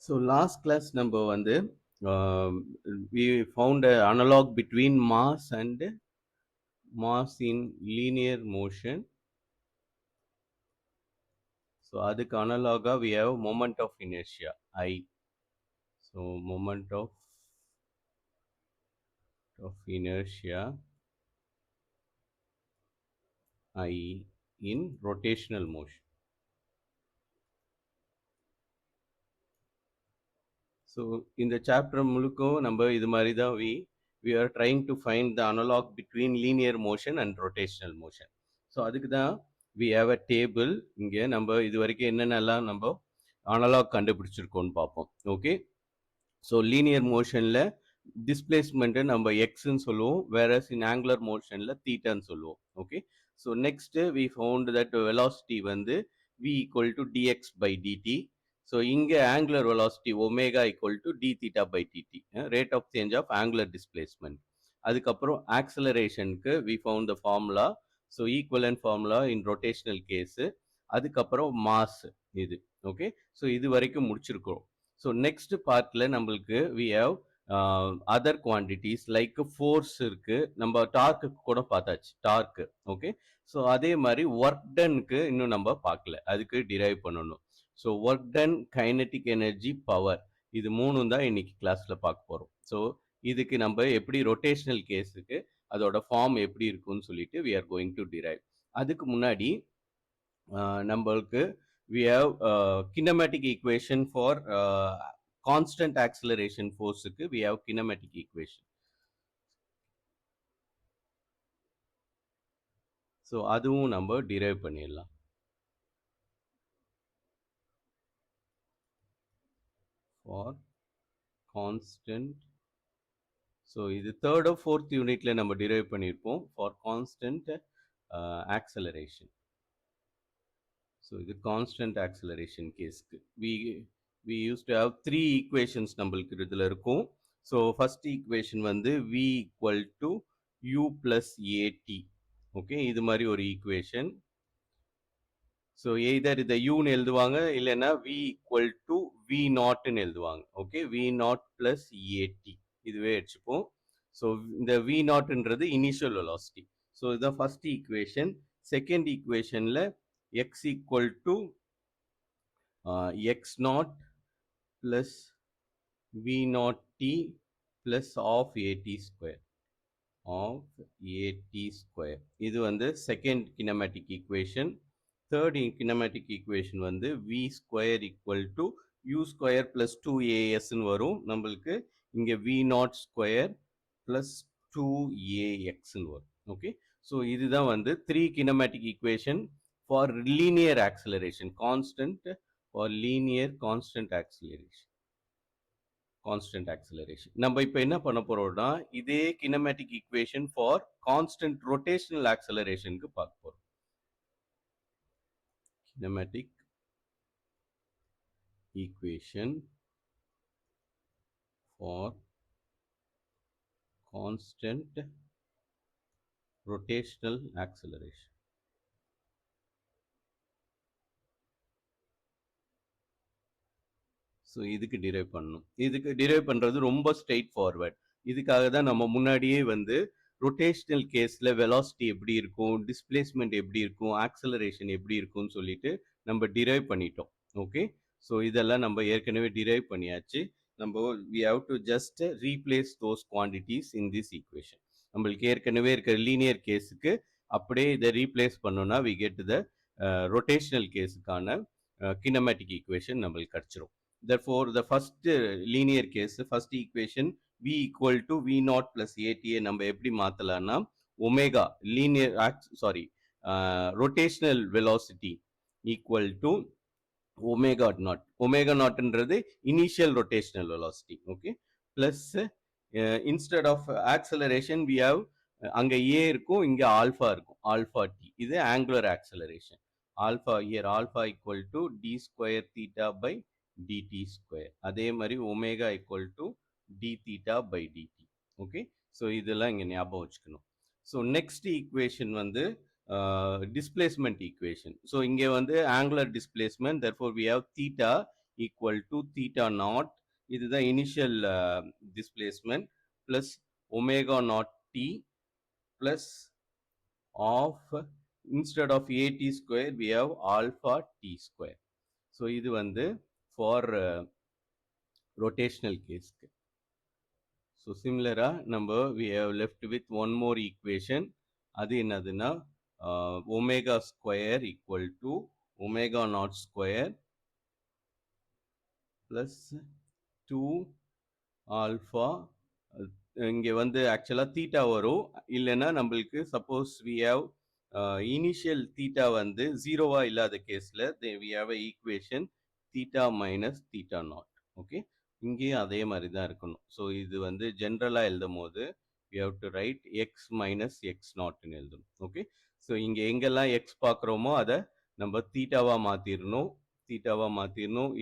So last class number வந்து we found an analog between mass in linear motion. So அதுக்கு analoga we have moment of inertia I. So moment of inertia I in rotational motion. So இந்த chapter முழுக்கும் நம்ம இது மாதிரி தான் we are trying to find the analog between linear motion and rotational motion. So அதுக்கு தான் we have a table. இங்கே நம்ம இது வரைக்கும் என்னென்னலாம் நம்ம analog கண்டுபிடிச்சிருக்கோம்னு பார்ப்போம். ஓகே, ஸோ லீனியர் மோஷனில் டிஸ்பிளேஸ்மெண்ட்டை நம்ம எக்ஸ்ன்னு சொல்லுவோம், வேறஸ் இன் ஆங்குலர் மோஷனில் தீட்டான்னு சொல்லுவோம். Okay, so next we found that velocity வந்து v equal to dx by dt. So இங்கே angular velocity omega equal to d theta by dt, rate of change of angular displacement. அதுக்கப்புறம் ஆக்சலரேஷனுக்கு we found the formula, so equivalent formula in rotational case. அதுக்கப்புறம் mass இது. Okay, so இது வரைக்கும் முடிச்சிருக்கோம். So next பார்ட்டில் நம்மளுக்கு we have other quantities like force இருக்கு, நம்ம டார்க்கு கூட பார்த்தாச்சு, டார்க்கு. ஓகே, ஸோ அதே மாதிரி ஒர்க் டன்க்கு இன்னும் நம்ம பார்க்கல, அதுக்கு டிரைவ் பண்ணணும். So work ton, kinetic energy, power, இது மூணும் தான் இன்னைக்கு கிளாஸ்ல பார்க்க போறோம். ஸோ இதுக்கு நம்ம எப்படி ரொட்டேஷனல் கேஸுக்கு அதோட ஃபார்ம் எப்படி இருக்குன்னு சொல்லிட்டு we are going to drive. அதுக்கு முன்னாடி நம்மளுக்கு we have kinematic equation for constant acceleration force க்கு we have kinematic equation. so அதுவும் நம்ம derive பண்ணிடலாம். for constant, so இது third or fourth unitல நம்ம derive பண்ணிருப்போம் for constant acceleration. so இது constant acceleration கேஸ்க்கு we used to have three equations நம்மளுக்கு இதுல இருக்கும். so first equation வந்து v equal to u plus at. Okay, இது மாதிரி ஒரு ஈக்குவேஷன். ஸோ எய்தர் இதை யூன்னு எழுதுவாங்க, இல்லைன்னா v ஈக்குவல் டு v நாட்னு எழுதுவாங்க. Okay, v naught plus a t இதுவே வச்சுப்போம். ஸோ இந்த v நாட்ன்றது இனிஷியல் வெலாசிட்டி. ஸோ இதுதான் ஃபர்ஸ்ட் ஈக்குவேஷன். செகண்ட் ஈக்குவேஷனில் x equal to x naught plus v naught t plus half a t square of at square. இது வந்து second kinematic equation. third kinematic equation வந்து v square equal to u square plus 2as ன்னு வரும். நம்மளுக்கு இங்க v naught square plus 2ax ன்னு வரும். Okay, so இதுதான் வந்து 3 kinematic equation for linear acceleration, constant for linear constant acceleration. Constant acceleration. நம்ம இப்போ என்ன பண்ண போறோம்னா இதே kinematic equation for constant rotational ஆக்சிலரேஷனுக்கு பார்க்க போறோம். Kinematic equation for constant rotational acceleration. So இதுக்கு டிரைவ் பண்ணணும். இதுக்கு டிரைவ் பண்ணுறது ரொம்ப ஸ்ட்ரெயிட் ஃபார்வர்ட். இதுக்காக தான் நம்ம முன்னாடியே வந்து ரொட்டேஷனல் கேஸில் வெலாசிட்டி எப்படி இருக்கும், டிஸ்பிளேஸ்மெண்ட் எப்படி இருக்கும், ஆக்சலரேஷன் எப்படி இருக்கும்னு சொல்லிட்டு நம்ம டிரைவ் பண்ணிட்டோம். ஓகே, ஸோ இதெல்லாம் நம்ம ஏற்கனவே டிரைவ் பண்ணியாச்சு. நம்ம we have to just replace those quantities in this equation. நம்மளுக்கு ஏற்கனவே இருக்கிற லீனியர் கேஸுக்கு அப்படியே இதை ரீப்ளேஸ் பண்ணோம்னா we get the ரொட்டேஷனல் கேஸுக்கான கினமேட்டிக் ஈக்குவேஷன் நம்மளுக்கு கிடச்சிரும். Therefore, the first linear case, first equation v equal to v naught plus at நம்ம எப்படி மாத்தலாம்னா omega linear rotational velocity equal to omega naught. omega naughtன்றது initial rotational velocity. okay, plus instead of acceleration we have அங்க a இருக்கும், இங்க alpha இருக்கும், alpha t. இது angular acceleration. Alpha here alpha equal to d square theta by dt square. அதே மாதிரி omega equal to d theta by dt. Okay, so இதெல்லாம் இங்கே ஞாபகம் வச்சுக்கணும். ஸோ நெக்ஸ்ட் ஈக்குவேஷன் வந்து டிஸ்பிளேஸ்மெண்ட் ஈக்குவேஷன். ஸோ இங்கே வந்து angular displacement, therefore we have theta equal to theta naught, இதுதான் initial displacement, plus omega naught t plus of, instead of at square we have alpha t square. So இது வந்து for rotational case. So similarா நம்ம we have left with one more equation. அது என்னதுன்னா omega square equal to omega naught square plus 2 alpha. இங்க வந்து ஆக்சுவலா theta வரும், இல்லைன்னா நம்மளுக்கு suppose we have initial theta வந்து ஜீரோவா இல்லாத கேஸ்ல we have a equation theta minus theta naught. Okay, இங்கேயும் அதே மாதிரி தான் இருக்கணும். ஸோ இது வந்து ஜென்ரலா எழுதும் போது we have to write x minus x naught ன்னு எழுதணும். ஓகே, ஸோ இங்க எங்கெல்லாம் x பார்க்குறோமோ அதை நம்ம தீட்டாவா மாத்திரணும்,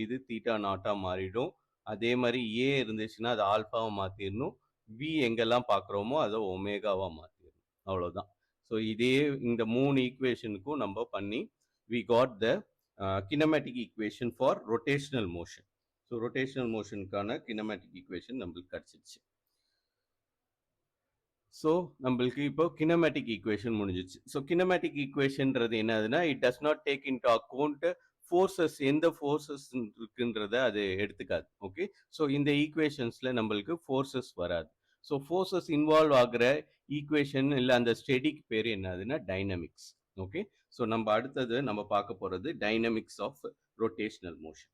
இது தீட்டா நாட்டா மாறிடும். அதே மாதிரி ஏ இருந்துச்சுன்னா அது ஆல்பாவா மாத்திரணும், வி எங்கெல்லாம் பார்க்குறோமோ அதை ஒமேகாவா மாத்திரணும். அவ்வளோதான். ஸோ இதே இந்த 3 ஈக்குவேஷனுக்கும் நம்ம பண்ணி we got the kinematic equation for rotational motion. So rotational motionக்கான kinematic equation நம்மளுக்கு கிடைச்சிருச்சு. ஸோ நம்மளுக்கு இப்போ kinematic equation முடிஞ்சிச்சு. ஸோ kinematic equationன்றது என்னதுன்னா, it does not take into account forces, எந்த ஃபோர்ஸஸ் இருக்குன்றத அது எடுத்துக்காது. ஓகே, ஸோ இந்த ஈக்குவேஷன்ஸ்ல நம்மளுக்கு ஃபோர்ஸஸ் வராது. ஸோ ஃபோர்ஸஸ் இன்வால்வ் ஆகிற ஈக்குவேஷன் இல்லை அந்த ஸ்டடிக்கு பேர் என்னதுன்னா டைனமிக்ஸ். ஓகே, ஸோ நம்ம அடுத்தது நம்ம பார்க்க போகிறது dynamics of rotational motion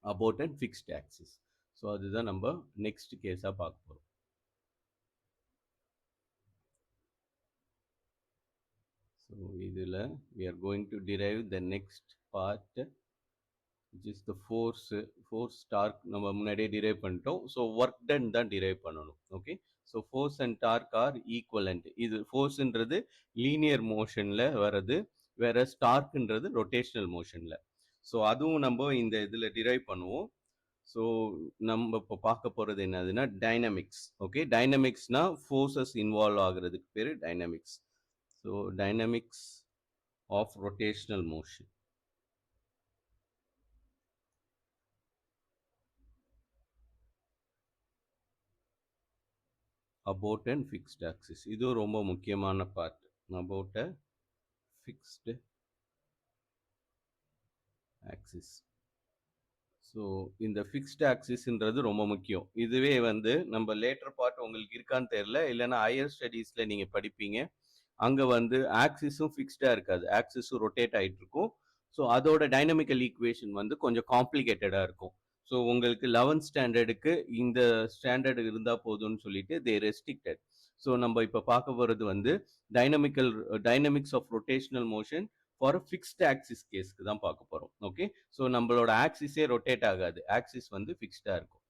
about and fixed axis. So அதுதான் நம்ம நெக்ஸ்ட் கேஸாக பார்க்க போகிறோம். So இதில் we are going to derive the next part, which is the force torque. நம்ம முன்னாடியே derive பண்ணிட்டோம். ஸோ ஒர்க் டன் தான் derive பண்ணணும். Okay, so force and torque are equivalent. இது ஃபோர்ஸ்ன்றது லீனியர் மோஷனில் வர்றது, வேற டார்க்ன்றது ரொட்டேஷனல் மோஷனில். ஸோ அதுவும் நம்ம இந்த இதில் derive பண்ணுவோம். ஸோ நம்ம இப்போ பார்க்க போகிறது என்னதுன்னா டைனமிக்ஸ். ஓகே, டைனமிக்ஸ்னா ஃபோர்ஸஸ் இன்வால்வ் ஆகுறதுக்கு பேர் dynamics. So dynamics of rotational motion. About and fixed axis. இது ரொம்ப முக்கியமான part. About a fixed axis. So இந்த ஃபிக்ஸ்ட் ஆக்சிஸ்ன்றது ரொம்ப முக்கியம். இதுவே வந்து நம்ம லேட்டர் பார்ட் உங்களுக்கு இருக்கான்னு தெரியல, இல்லைன்னா ஹையர் ஸ்டடீஸில் நீங்கள் படிப்பீங்க. அங்கே வந்து ஆக்சிஸும் ஃபிக்ஸ்டாக இருக்காது, ஆக்சிஸும் ரொட்டேட் ஆகிட்டு இருக்கும். ஸோ அதோட டைனமிக்கல் ஈக்குவேஷன் வந்து கொஞ்சம் காம்ப்ளிகேட்டடாக இருக்கும். ஸோ உங்களுக்கு 11th ஸ்டாண்டர்டுக்கு இந்த ஸ்டாண்டர்டு இருந்தால் போதும்னு சொல்லிட்டு தே ரெஸ்ட்ரிக்டட். ஸோ நம்ம இப்போ பார்க்க போகிறது வந்து dynamics of rotational motion for fixed axis கேஸ்க்கு தான் பார்க்க போகிறோம். ஓகே, ஸோ நம்மளோட ஆக்சிஸே ரொட்டேட் ஆகாது, ஆக்சிஸ் வந்து ஃபிக்ஸ்டாக இருக்கும்.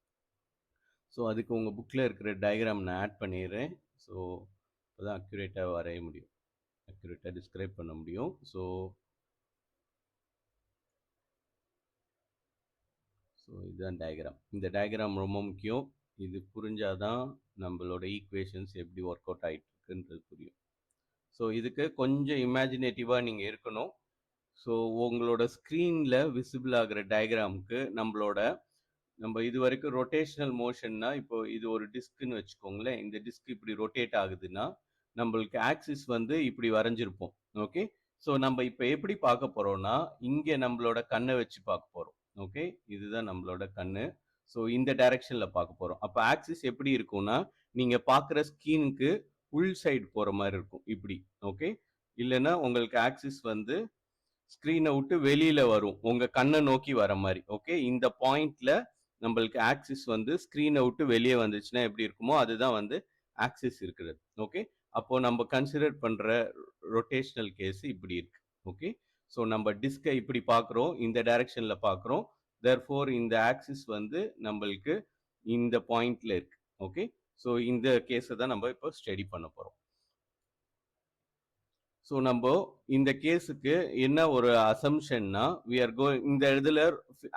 ஸோ அதுக்கு உங்கள் புக்கில் இருக்கிற டயக்ராம் நான் ஆட் பண்ணிடுறேன். ஸோ அப்போதான் அக்யூரேட்டாக வரைய முடியும், அக்யூரேட்டாக டிஸ்கிரைப் பண்ண முடியும். ஸோ இதுதான் டயக்ராம். இந்த டயக்ராம் ரொம்ப முக்கியம். இது புரிஞ்சாதான் நம்மளோட ஈக்குவேஷன்ஸ் எப்படி ஒர்க் அவுட் ஆகிட்டு இருக்குன்றது புரியும். ஸோ இதுக்கு கொஞ்சம் இமேஜினேட்டிவாக நீங்கள் இருக்கணும். ஸோ உங்களோட ஸ்க்ரீனில் விசிபிள் ஆகிற டயக்ராமுக்கு நம்ம இது வரைக்கும் ரொட்டேஷனல் மோஷன்னா, இப்போ இது ஒரு டிஸ்க்குன்னு வச்சுக்கோங்களேன். இந்த டிஸ்க் இப்படி ரொட்டேட் ஆகுதுன்னா நம்மளுக்கு ஆக்சிஸ் வந்து இப்படி வரைஞ்சிருப்போம். ஓகே, ஸோ நம்ம இப்போ எப்படி பார்க்க போகிறோம்னா, இங்கே நம்மளோட கண்ணை வச்சு பார்க்க போகிறோம். ஓகே, இதுதான் நம்மளோட கண்ணு. ஸோ இந்த டைரக்ஷனில் பார்க்க போகிறோம். அப்போ ஆக்சிஸ் எப்படி இருக்கும்னா, நீங்கள் பார்க்குற ஸ்கிரீனுக்கு உள் சைடு போகிற மாதிரி இருக்கும் இப்படி. ஓகே, இல்லைன்னா உங்களுக்கு ஆக்சிஸ் வந்து ஸ்க்ரீனை விட்டு வெளியில வரும், உங்க கண்ணை நோக்கி வர மாதிரி. ஓகே, இந்த பாயிண்ட்ல நம்மளுக்கு ஆக்சிஸ் வந்து ஸ்க்ரீனை விட்டு வெளியே வந்துச்சுன்னா எப்படி இருக்குமோ அதுதான் வந்து ஆக்சிஸ் இருக்கிறது. ஓகே, அப்போ நம்ம கன்சிடர் பண்ற ரொட்டேஷனல் கேஸ் இப்படி இருக்கு. ஓகே, ஸோ நம்ம டிஸ்கை இப்படி பார்க்குறோம், இந்த டைரக்ஷன்ல பார்க்குறோம். தேர்ஃபோர் இந்த ஆக்சிஸ் வந்து நம்மளுக்கு இந்த பாயிண்ட்ல இருக்கு. ஓகே, ஸோ இந்த கேஸை தான் நம்ம இப்போ ஸ்டடி பண்ண போறோம். ஸோ நம்ம இந்த கேஸுக்கு என்ன ஒரு அசம்ஷன்னா, வி ஆர் கோயிங், இந்த இதில்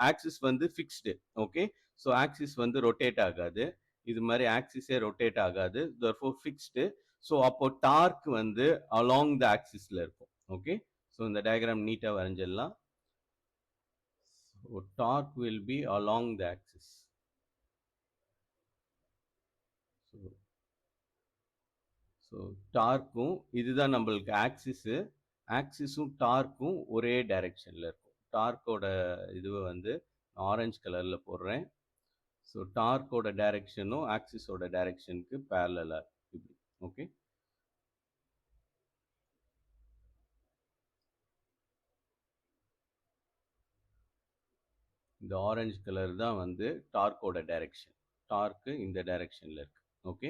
ஆக்சிஸ் வந்து ஃபிக்ஸ்டு. ஓகே, ஸோ ஆக்சிஸ் வந்து ரொட்டேட் ஆகாது, இது மாதிரி ஆக்சிஸே ரொட்டேட் ஆகாது, therefore ஃபிக்ஸ்டு. ஸோ அப்போ டார்க் வந்து அலாங் த ஆக்சிஸில் இருக்கும். ஓகே, ஸோ இந்த டயக்ராம் நீட்டாக வரைஞ்சிடலாம். So torque will be along the axis. So டார்க்கும் இதுதான் நம்மளுக்கு ஆக்சிஸு. ஆக்சிஸும் டார்க்கும் ஒரே டைரெக்ஷனில் இருக்கும். டார்க்கோட இதுவை வந்து ஆரஞ்சு கலரில் போடுறேன். ஸோ டார்க்கோட டைரெக்ஷனும் ஆக்சிஸோட டைரெக்ஷனுக்கு பேரலாக இப்படி. ஓகே, இந்த ஆரஞ்சு கலர் தான் வந்து டார்க்கோட டைரெக்ஷன். டார்க்கு இந்த டைரெக்ஷனில் இருக்கு. ஓகே,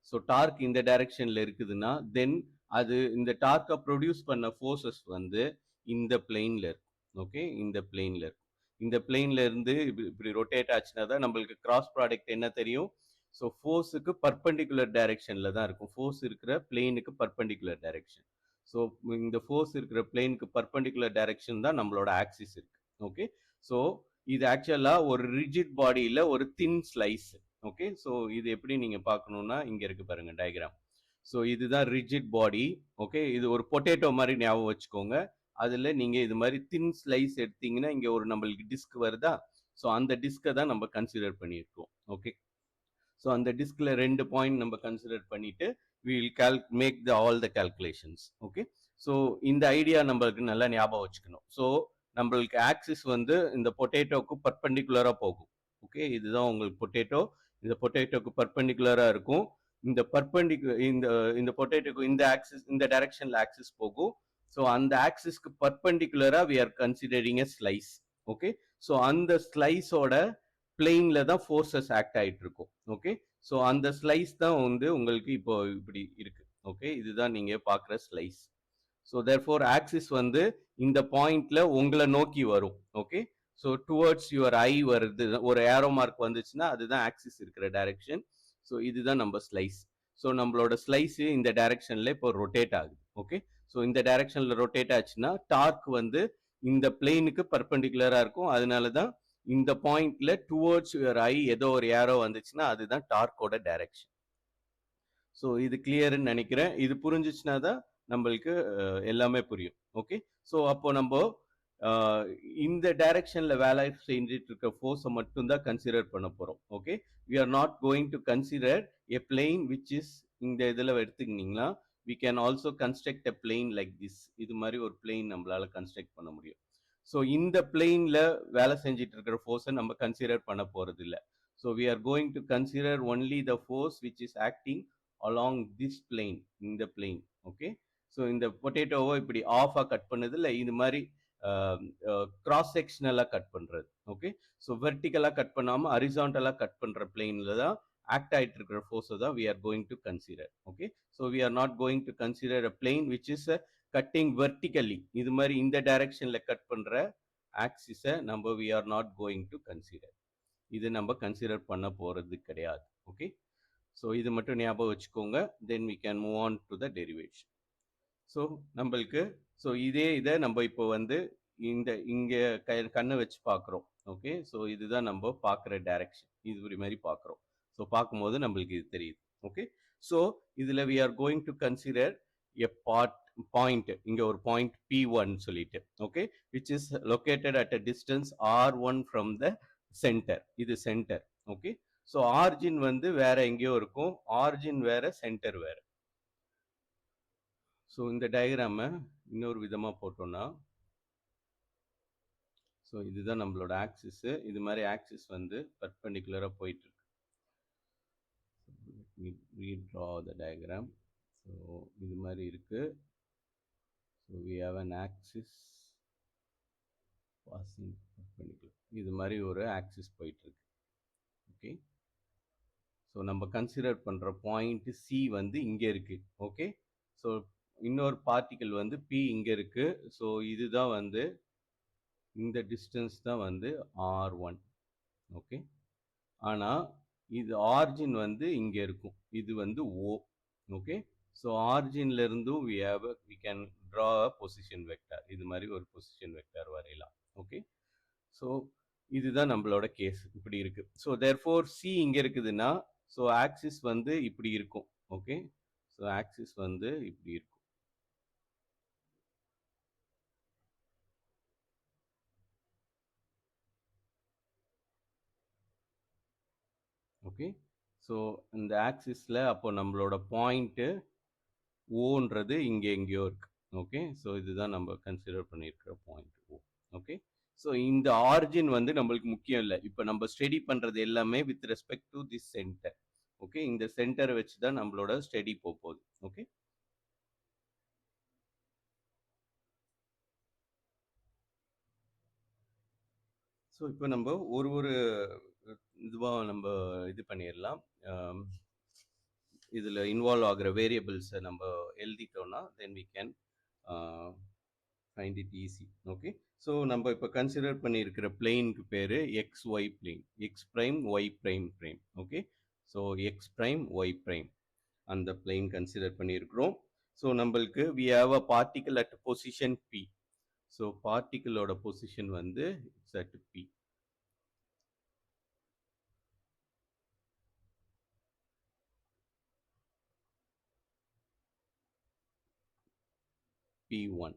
ஸோ டார்க் இந்த டைரெக்ஷனில் இருக்குதுன்னா தென் அது இந்த டார்க்கை ப்ரொடியூஸ் பண்ண ஃபோர்ஸஸ் வந்து இந்த பிளெயினில் இருக்கும். ஓகே, இந்த பிளெயினில் இருக்கும். இந்த பிளெயின்ல இருந்து இப்படி ரொட்டேட் ஆச்சுன்னா தான் நம்மளுக்கு கிராஸ் ப்ராடக்ட் என்ன தெரியும். ஸோ ஃபோர்ஸுக்கு பர்பண்டிகுலர் டைரெக்ஷனில் தான் இருக்கும். ஃபோர்ஸ் இருக்கிற பிளெயினுக்கு பர்பண்டிகுலர் டைரெக்ஷன். ஸோ இந்த ஃபோர்ஸ் இருக்கிற பிளெயினுக்கு பர்பண்டிகுலர் டைரெக்ஷன் தான் நம்மளோட ஆக்சிஸ் இருக்கு. ஓகே, ஸோ இது ஆக்சுவலா ஒரு ரிஜிட் பாடியில ஒரு தின் ஸ்லைஸ். ஓகே, ஸோ இது எப்படி நீங்க பார்க்கணும்னா இங்க இருக்கு பாருங்க டயக்ராம். ஸோ இதுதான் ரிஜிட் பாடி. ஓகே, இது ஒரு பொட்டேட்டோ மாதிரி ஞாபகம் வச்சுக்கோங்க. அதுல நீங்க இது மாதிரி தின் ஸ்லைஸ் எடுத்தீங்கன்னா இங்க ஒரு நம்மளுக்கு டிஸ்க் வருதா. ஸோ அந்த டிஸ்கை தான் நம்ம கன்சிடர் பண்ணியிருக்கோம். ஓகே, ஸோ அந்த டிஸ்கில் 2 பாயிண்ட் நம்ம கன்சிடர் பண்ணிட்டு we will make all the calculations. Okay, so இந்த ஐடியா நம்மளுக்கு நல்லா ஞாபகம் வச்சுக்கணும். ஸோ நம்மளுக்கு ஆக்சிஸ் வந்து இந்த பொட்டேட்டோக்கு பர்பண்டிகுலரா போகும். ஓகே, இதுதான் உங்களுக்கு பொட்டேட்டோ. இந்த பொட்டேட்டோக்கு பர்பண்டிகுலரா இருக்கும். இந்த இந்த பொட்டேட்டோக்கு இந்த ஆக்சிஸ் இந்த டைரக்ஷன்ல ஆக்சிஸ் போகும். ஸோ அந்த ஆக்சிஸ்க்கு பர்பண்டிகுலரா we are considering a slice. Okay, so அந்த ஸ்லைஸோட பிளெயின்ல தான் ஃபோர்ஸஸ் ஆக்ட் ஆயிட்டு இருக்கும். ஓகே, ஸோ அந்த ஸ்லைஸ் தான் வந்து உங்களுக்கு இப்போ இப்படி இருக்கு. ஓகே, இதுதான் நீங்க பாக்குற ஸ்லைஸ். ஸோ தேர்ஃபோர் ஆக்சிஸ் வந்து இந்த பாயிண்ட்ல உங்களை நோக்கி வரும். ஓகே, ஸோ டுவர்ட்ஸ் யுவர் ஐ வருது. ஒரு ஏரோ மார்க் வந்துச்சுன்னா அதுதான் ஆக்சிஸ் இருக்கிற டைரக்ஷன். ஸோ இதுதான் நம்ம ஸ்லைஸ். ஸோ நம்மளோட ஸ்லைஸ் இந்த டைரக்ஷன்ல இப்போ ரொட்டேட் ஆகுது. ஓகே, ஸோ இந்த டைரக்ஷன்ல ரொட்டேட் ஆச்சுன்னா டார்க் வந்து இந்த பிளெயினுக்கு பர்பண்டிகுலரா இருக்கும். அதனாலதான் இந்த பாயிண்ட்ல டுவர்ட்ஸ் யுவர் ஐ ஏதோ ஒரு ஏரோ வந்துச்சுன்னா அதுதான் டார்க்கோட டைரக்ஷன். ஸோ இது கிளியர்னு நினைக்கிறேன். இது புரிஞ்சிச்சுன்னா தான் நம்மளுக்கு எல்லாமே புரியும். ஓகே, ஸோ அப்போ நம்ம இந்த டைரக்ஷன்ல வேலை செஞ்சுட்டு இருக்க ஃபோர்ஸை மட்டும் தான் கன்சிடர் பண்ண போறோம். Okay, we are not going to consider a plane which is இந்த இதில் எடுத்துக்கிட்டீங்கன்னா we can also construct a plane like this. இது மாதிரி ஒரு பிளெயின் நம்மளால கன்ஸ்ட்ரக்ட் பண்ண முடியும். ஸோ இந்த பிளெயின்ல வேலை செஞ்சுட்டு இருக்கிற ஃபோர்ஸை நம்ம கன்சிடர் பண்ண போறது இல்லை. So we are going to consider only the force which is acting along this plane, இந்த பிளெயின். ஓகே, ஸோ இந்த பொட்டேட்டோவை இப்படி ஆஃபாக கட் பண்ணது இல்லை, இது மாதிரி கிராஸ் செக்ஷனலாக கட் பண்ணுறது. ஓகே, ஸோ வெர்டிக்கலாக கட் பண்ணாமல் ஹரிசான்டலாக கட் பண்ணுற பிளெயினில் தான் ஆக்ட் ஆகிட்டு இருக்கிற ஃபோர்ஸை தான் we are going to consider. Okay, so we are not going to consider a plane which is cutting vertically. இது மாதிரி இந்த டைரக்ஷன்ல கட் பண்ற ஆக்சிஸை நம்ம we are not going to consider. இது நம்ம கன்சிடர் பண்ண போறது கிடையாது. ஓகே, ஸோ இது மட்டும் ஞாபகம் வச்சுக்கோங்க. Then we can move on to the derivation. So நம்மளுக்கு ஸோ இதே இதை நம்ம இப்போ வந்து இந்த இங்க கண்ணை வச்சு பார்க்குறோம். ஓகே, ஸோ இதுதான் நம்ம பார்க்குற டைரக்ஷன். இது மாதிரி பார்க்குறோம். ஸோ பார்க்கும்போது நம்மளுக்கு இது தெரியுது. ஓகே, ஸோ இதில் we are going to consider a point. இங்க ஒரு பாயிண்ட் P1 சொல்லிட்டு. Okay, which is located at a distance R1 from the centre. இது சென்டர். ஓகே, ஸோ ஆர்ஜின் வந்து வேற எங்கேயோ இருக்கும். ஆர்ஜின் வேற, சென்டர் வேற. ஸோ இந்த டயக்ராம இன்னொரு விதமா போட்டோம்னா, ஸோ இதுதான் நம்மளோட ஆக்சிஸ். இது மாதிரி ஆக்சிஸ் வந்து பர்பண்டிகுலரா போயிட்டு இருக்கு. redraw the diagram. ஸோ இது மாதிரி இருக்கு. So we have an axis passing perpendicular. இது மாதிரி ஒரு ஆக்சிஸ் போயிட்டு இருக்கு. ஓகே, ஸோ நம்ம கன்சிடர் பண்ற பாயிண்ட் சி வந்து இங்க இருக்கு. ஓகே, ஸோ இன்னொரு பார்ட்டிகல் வந்து பி இங்க இருக்கு. ஸோ இதுதான் வந்து இந்த டிஸ்டன்ஸ் தான் வந்து R1. ஓகே, ஆனா இது ஆர்ஜின் வந்து இங்க இருக்கும். இது வந்து O. ஓகே, ஸோ ஆர்ஜின்ல இருந்தும் we can draw a position vector. இது மாதிரி ஒரு பொசிஷன் வெக்டார் வரையலாம். ஓகே, ஸோ இதுதான் நம்மளோட கேஸ். இப்படி இருக்கு. ஸோ தேர்ஃபோர் சி இங்க இருக்குதுன்னா ஸோ ஆக்சிஸ் வந்து இப்படி இருக்கும். ஓகே, ஸோ ஆக்சிஸ் வந்து இப்படி இருக்கும். ஓகே. ஸோ இந்த ஆக்சிஸில் அப்போ நம்மளோட பாயிண்ட்டு ஓன்றது இங்கே எங்கேயோ இருக்கு. ஓகே. ஸோ இதுதான் நம்ம கன்சிடர் பண்ணியிருக்கிற பாயிண்ட் ஓ. ஓகே. ஸோ இந்த ஆரிஜின் வந்து நம்மளுக்கு முக்கியம் இல்லை. இப்போ நம்ம ஸ்டடி பண்ணுறது எல்லாமே with respect to this centre. Okay. இந்த சென்டரை வச்சு தான் நம்மளோட ஸ்டடி போகுது. ஓகே. ஸோ இப்போ நம்ம ஒரு இதுவாக நம்ம இது பண்ணிடலாம். இதில் இன்வால்வ் ஆகிற வேரியபிள்ஸை நம்ம எழுதிட்டோம்னா then we can find it easy. Okay. So நம்ம இப்போ கன்சிடர் பண்ணியிருக்கிற பிளெயினுக்கு பேர் X Y plane, X prime Y prime prime. Okay. So X prime Y prime அந்த பிளெயின் கன்சிடர் பண்ணியிருக்கிறோம். ஸோ நம்மளுக்கு we have a particle at position P. So பார்ட்டிக்கலோட position வந்து it's at P. P1.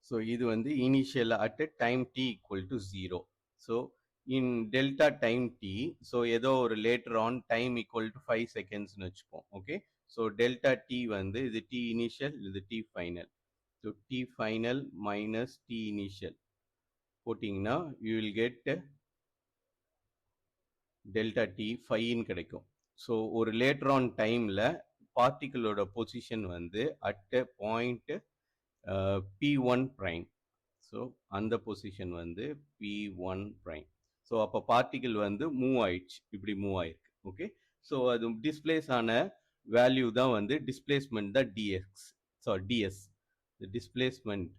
So இது வந்து initial at time t equal to 0. So in delta time t, so ஏதோ ஒரு later on time equal to 5 seconds னு வச்சுப்போம். Okay. So delta t வந்து இது t initial, இது t final. So t final minus t initial போட்டிங்கன்னா you will get delta t 5 ன்னு கிடைக்கும். So ஒரு later on timeல பார்ட்டிகளோட பொசிஷன் வந்து at point P1 prime. So அந்த பொசிஷன் வந்து P1 prime. ஸோ அப்போ பார்ட்டிகிள் வந்து மூவ் ஆயிடுச்சு, இப்படி மூவ் ஆயிருக்கு. ஓகே. ஸோ அது டிஸ்பிளேஸ் ஆன வேல்யூ தான் வந்து டிஸ்பிளேஸ்மெண்ட் தான் d x. So d s displacement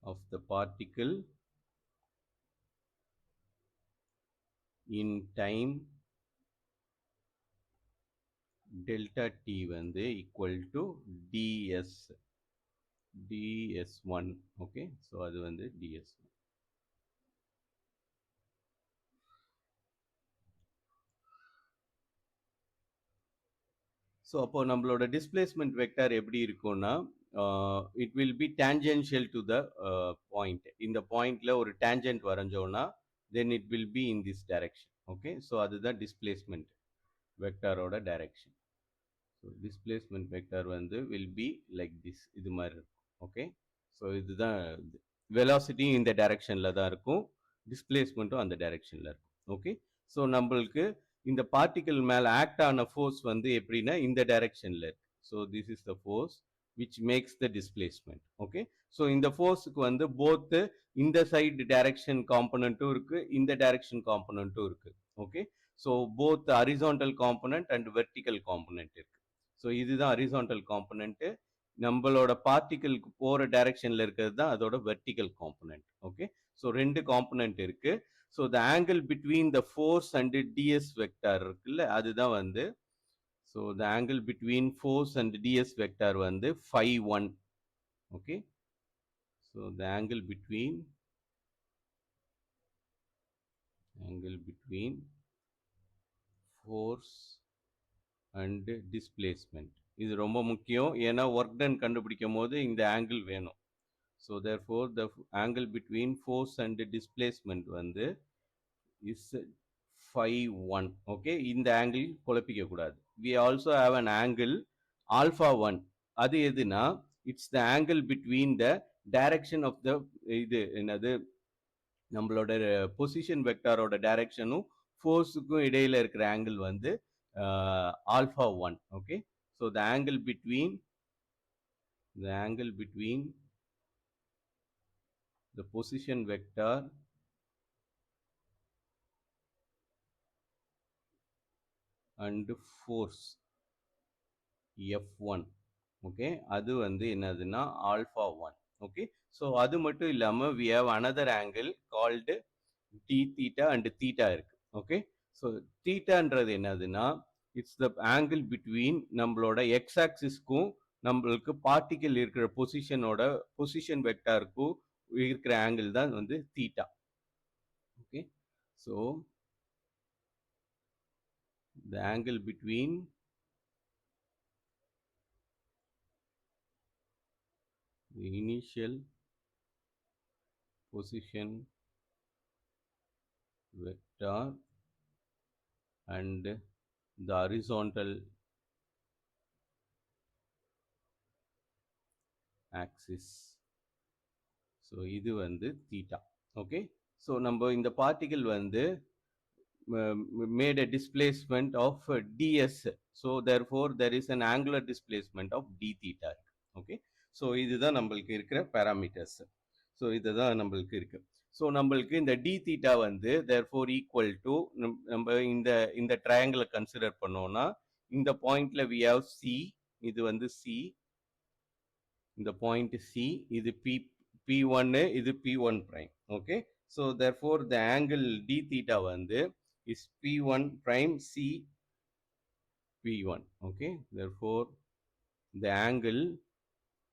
of the particle in time delta t வந்து equal to ds1. Okay. So அது வந்து ds1. ஸோ அப்போ நம்மளோட டிஸ்பிளேஸ்மெண்ட் வெக்டர் எப்படி இருக்கும்னா it will be tangential to the point. இந்த பாயிண்ட்ல ஒரு டேஞ்சென்ட் வரைஞ்சோம்னா then it will be in this direction. Okay. So அதுதான் டிஸ்பிளேஸ்மெண்ட் வெக்டரோட டைரக்ஷன். ஸோ டிஸ்பிளேஸ்மெண்ட் வெக்டர் வந்து வில் பி லைக் திஸ், இது மாதிரி இருக்கும். ஓகே. ஸோ இதுதான் வெலாசிட்டி இந்த டைரக்ஷன்ல தான் இருக்கும், டிஸ்பிளேஸ்மெண்ட்டும் அந்த டைரக்ஷன்ல இருக்கும். ஓகே. ஸோ நம்மளுக்கு இந்த பார்ட்டிகல் மேல ஆக்ட் ஆன ஃபோர்ஸ் வந்து எப்படின்னா இந்த டைரக்ஷன்ல இருக்கு. So this is the force which makes the displacement. Okay. So இந்த ஃபோர்ஸுக்கு வந்து போத் இந்த சைடு டைரக்ஷன் காம்பனண்ட்டும் இருக்கு, இந்த டைரக்ஷன் காம்பனண்ட்டும் இருக்கு. Okay. So both horizontal component and vertical component இருக்கு. ஸோ இதுதான் ஹரிசாண்டல் காம்பனண்ட். நம்மளோட பார்ட்டிகலுக்கு போற டைரக்ஷன்ல இருக்கிறது தான் அதோட வெர்டிக்கல் காம்பனண்ட். ஓகே. ஸோ ரெண்டு காம்பனண்ட் இருக்கு. So the angle between the force and d s vector இருக்குல்ல, அதுதான் வந்து so the angle between force and d s vector வந்து 5-1. Okay. So the angle between force and displacement இது ரொம்ப முக்கியம். ஏன்னா ஒர்க் டன் கண்டுபிடிக்கும் போது இந்த ஆங்கிள் வேணும். So therefore the angle between force and displacement வந்து இஸ் 5-1. ஓகே. இந்த ஆங்கிள் குழப்பிக்க கூடாது. we also have an angle alpha 1. அது எதுனா it's the angle between the direction of the இது என்னது நம்மளோட பொசிஷன் வெக்டாரோட டைரக்ஷனும் ஃபோர்ஸுக்கும் இடையில இருக்கிற ஆங்கிள் வந்து alpha 1. Okay. So the angle between the position vector and force F1. Okay. அது வந்து என்னதுன்னா ஆல்ஃபா 1. ஓகே. ஸோ அது மட்டும் இல்லாம we have another angle called d theta and theta இருக்கு. ஓகே. ஸோ தீட்டான்றது என்னதுன்னா இட்ஸ் த ஆங்கிள் பிட்வீன் நம்மளோட X ஆக்சிஸ்க்கும் நம்மளுக்கு பார்ட்டிக்கல் இருக்கிற பொசிஷன் வெக்டாருக்கும் இருக்கிற ஆங்கிள் தான் வந்து theta. Okay. So the angle between the initial position vector and the horizontal axis. So இது வந்து theta. ஓகே, ஸோ நம்ம இந்த பார்ட்டிகிள் வந்து made a displacement of ds, so therefore there is an angular displacement of d theta. Okay, so இதுதான் நம்மளுக்கு இருக்கிற parameters. So இதுதான் நம்மளுக்கு இருக்கு. ஸோ நம்மளுக்கு இந்த d theta வந்து therefore equal to நம்ம இந்த ட்ரையாங்கிளை கன்சிடர் பண்ணோம்னா இந்த பாயிண்ட்ல we have c, இது வந்து c, இந்த பாயிண்ட் c, இது p1, இது p1 prime. Okay, so therefore the angle d theta வந்து is p1 prime c p1. okay, therefore the angle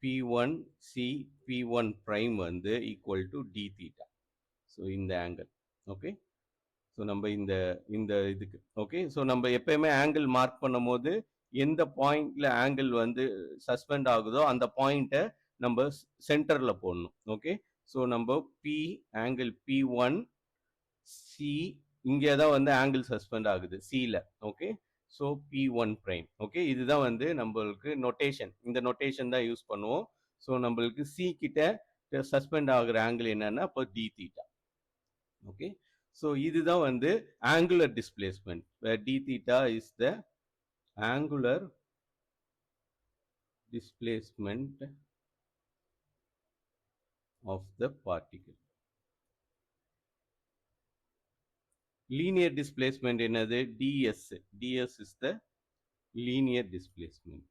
p1 c p1 prime வந்து equal to d theta. so இந்த angle. okay, so நம்ம இந்த இதுக்கு okay, so நம்ம எப்பயுமே angle mark பண்ணும் போது எந்த பாயிண்ட்ல ஆங்கிள் வந்து சஸ்பெண்ட் ஆகுதோ அந்த பாயிண்ட்டை நம்ம சென்டர்ல போடணும். ஓகே, ஸோ நம்ம பி ஆங்கிள் P1 சி இங்கே தான் வந்து ஆங்கிள் சஸ்பெண்ட் ஆகுது சில. Okay, so P1 prime. Okay, இதுதான் வந்து நம்மளுக்கு நொட்டேஷன், இந்த நொட்டேஷன் தான் யூஸ் பண்ணுவோம். ஸோ நம்மளுக்கு சி கிட்ட சஸ்பெண்ட் ஆகுற ஆங்கிள் என்னன்னா இப்போ டி தீட்டா. ஓகே, so இதுதான் வந்து angular displacement, where d theta is the angular displacement of the particle. linear displacement என்னது? ds. ds is the linear displacement.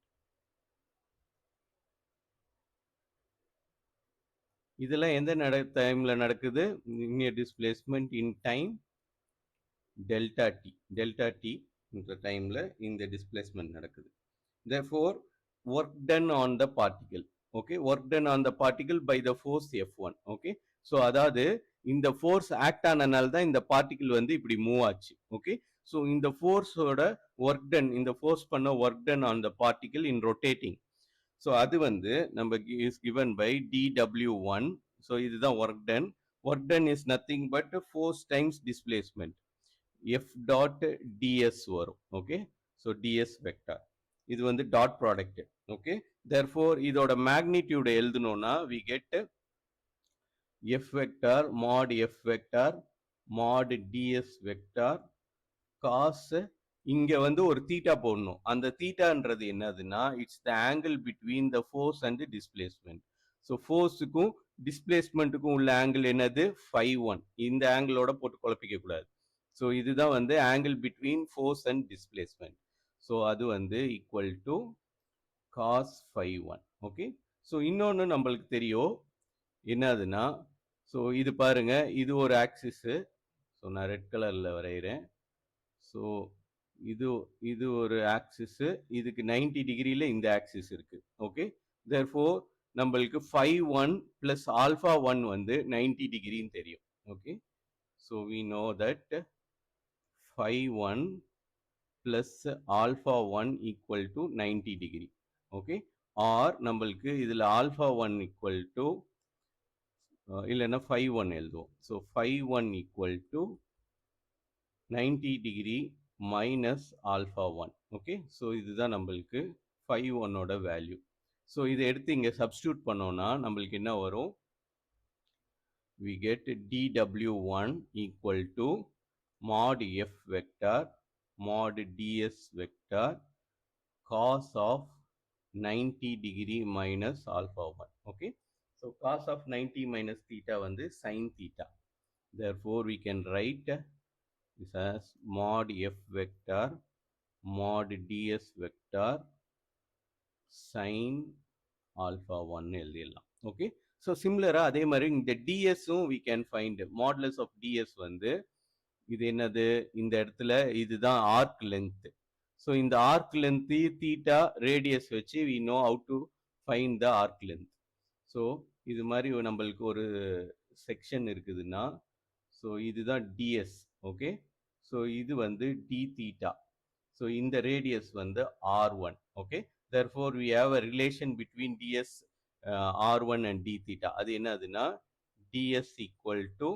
இதெல்லாம் எந்த டைம்ல நடக்குது? linear displacement in time delta t இந்த டைம்ல இந்த displacement நடக்குது. therefore work done on the particle. okay, work done on the particle by the force F1. okay, so அதாவது இந்த ஃபோர்ஸ் ஆக்ட் ஆனனால தான் இந்த பார்ட்டிகிள் வந்து இப்படி மூவ் ஆச்சு. ஓகே, ஸோ இந்த ஃபோர்ஸோட ஒர்க் டன், இந்த ஃபோர்ஸ் பண்ண work done on the particle in rotating. So அது வந்து நம்ம is given by dw1. So இதுதான் work done. Work done is nothing but force times displacement f dot ds வரும். Okay, so ds vector இது வந்து dot product. Okay, therefore இதோட magnitude எழுதணும்னா we get f vector mod f vector mod ds vector cos, இங்க வந்து ஒரு theta போடணும். அந்த தீட்டான்றது என்னதுன்னா it's the angle between the force and displacement. So ஃபோர்ஸுக்கும் டிஸ்பிளேஸ்மெண்ட்டுக்கும் உள்ள ஆங்கிள் என்னது? 5-1. இந்த ஆங்கிளோட போட்டு குழப்பிக்க கூடாது. ஸோ இதுதான் வந்து angle between force and displacement. So அது வந்து equal to cos 5-1. Okay, so இன்னொன்று நம்மளுக்கு தெரியும் என்னதுன்னா, ஸோ இது பாருங்க, இது ஒரு ஆக்சிஸு. ஸோ நான் ரெட் கலரில் வரைகிறேன். ஸோ இது ஒரு ஆக்சிஸு, இதுக்கு 90 டிகிரியில் இந்த ஆக்சிஸ் இருக்கு. ஓகே, therefore நம்மளுக்கு 5-1 plus α1 வந்து 90 டிகிரின்னு தெரியும். Okay, so we know that 5-1 plus α1 equal to 90 degree. Okay, or நம்மளுக்கு இதில் α1 equal to இல்லைன்னா 5-1 எழுதுவோம். So 5-1 equal to 90 degree minus α1. Okay, so இதுதான் நம்மளுக்கு 5-1ஓட வேல்யூ. ஸோ இதை எடுத்து இங்கே சப்ஸ்டியூட் பண்ணோம்னா நம்மளுக்கு என்ன வரும்? we get dw1 equal to mod f vector mod ds vector cos of 90 degree minus α1. okay, so cos of 90 minus theta வந்து sin theta. therefore we can write this as mod f vector mod ds vector sin α1 எழுதிடலாம். Okay, so சிமிலராக அதே மாதிரி இந்த டிஎஸும் we can find modulus of ds வந்து இது என்னது? இந்த இடத்துல இதுதான் ஆர்க் லென்த். ஸோ இந்த ஆர்க் லென்த் தீட்டா ரேடியஸ் வச்சு we know how to find the arc length. So இது மாதிரி நம்மளுக்கு ஒரு செக்ஷன் இருக்குதுன்னா, ஸோ இதுதான் டிஎஸ். ஓகே, ஸோ இது வந்து டி தீட்டா. ஸோ இந்த ரேடியஸ் வந்து R1. Okay, therefore we have a relation between ds R1 and d theta. அது என்னதுன்னா ds equal to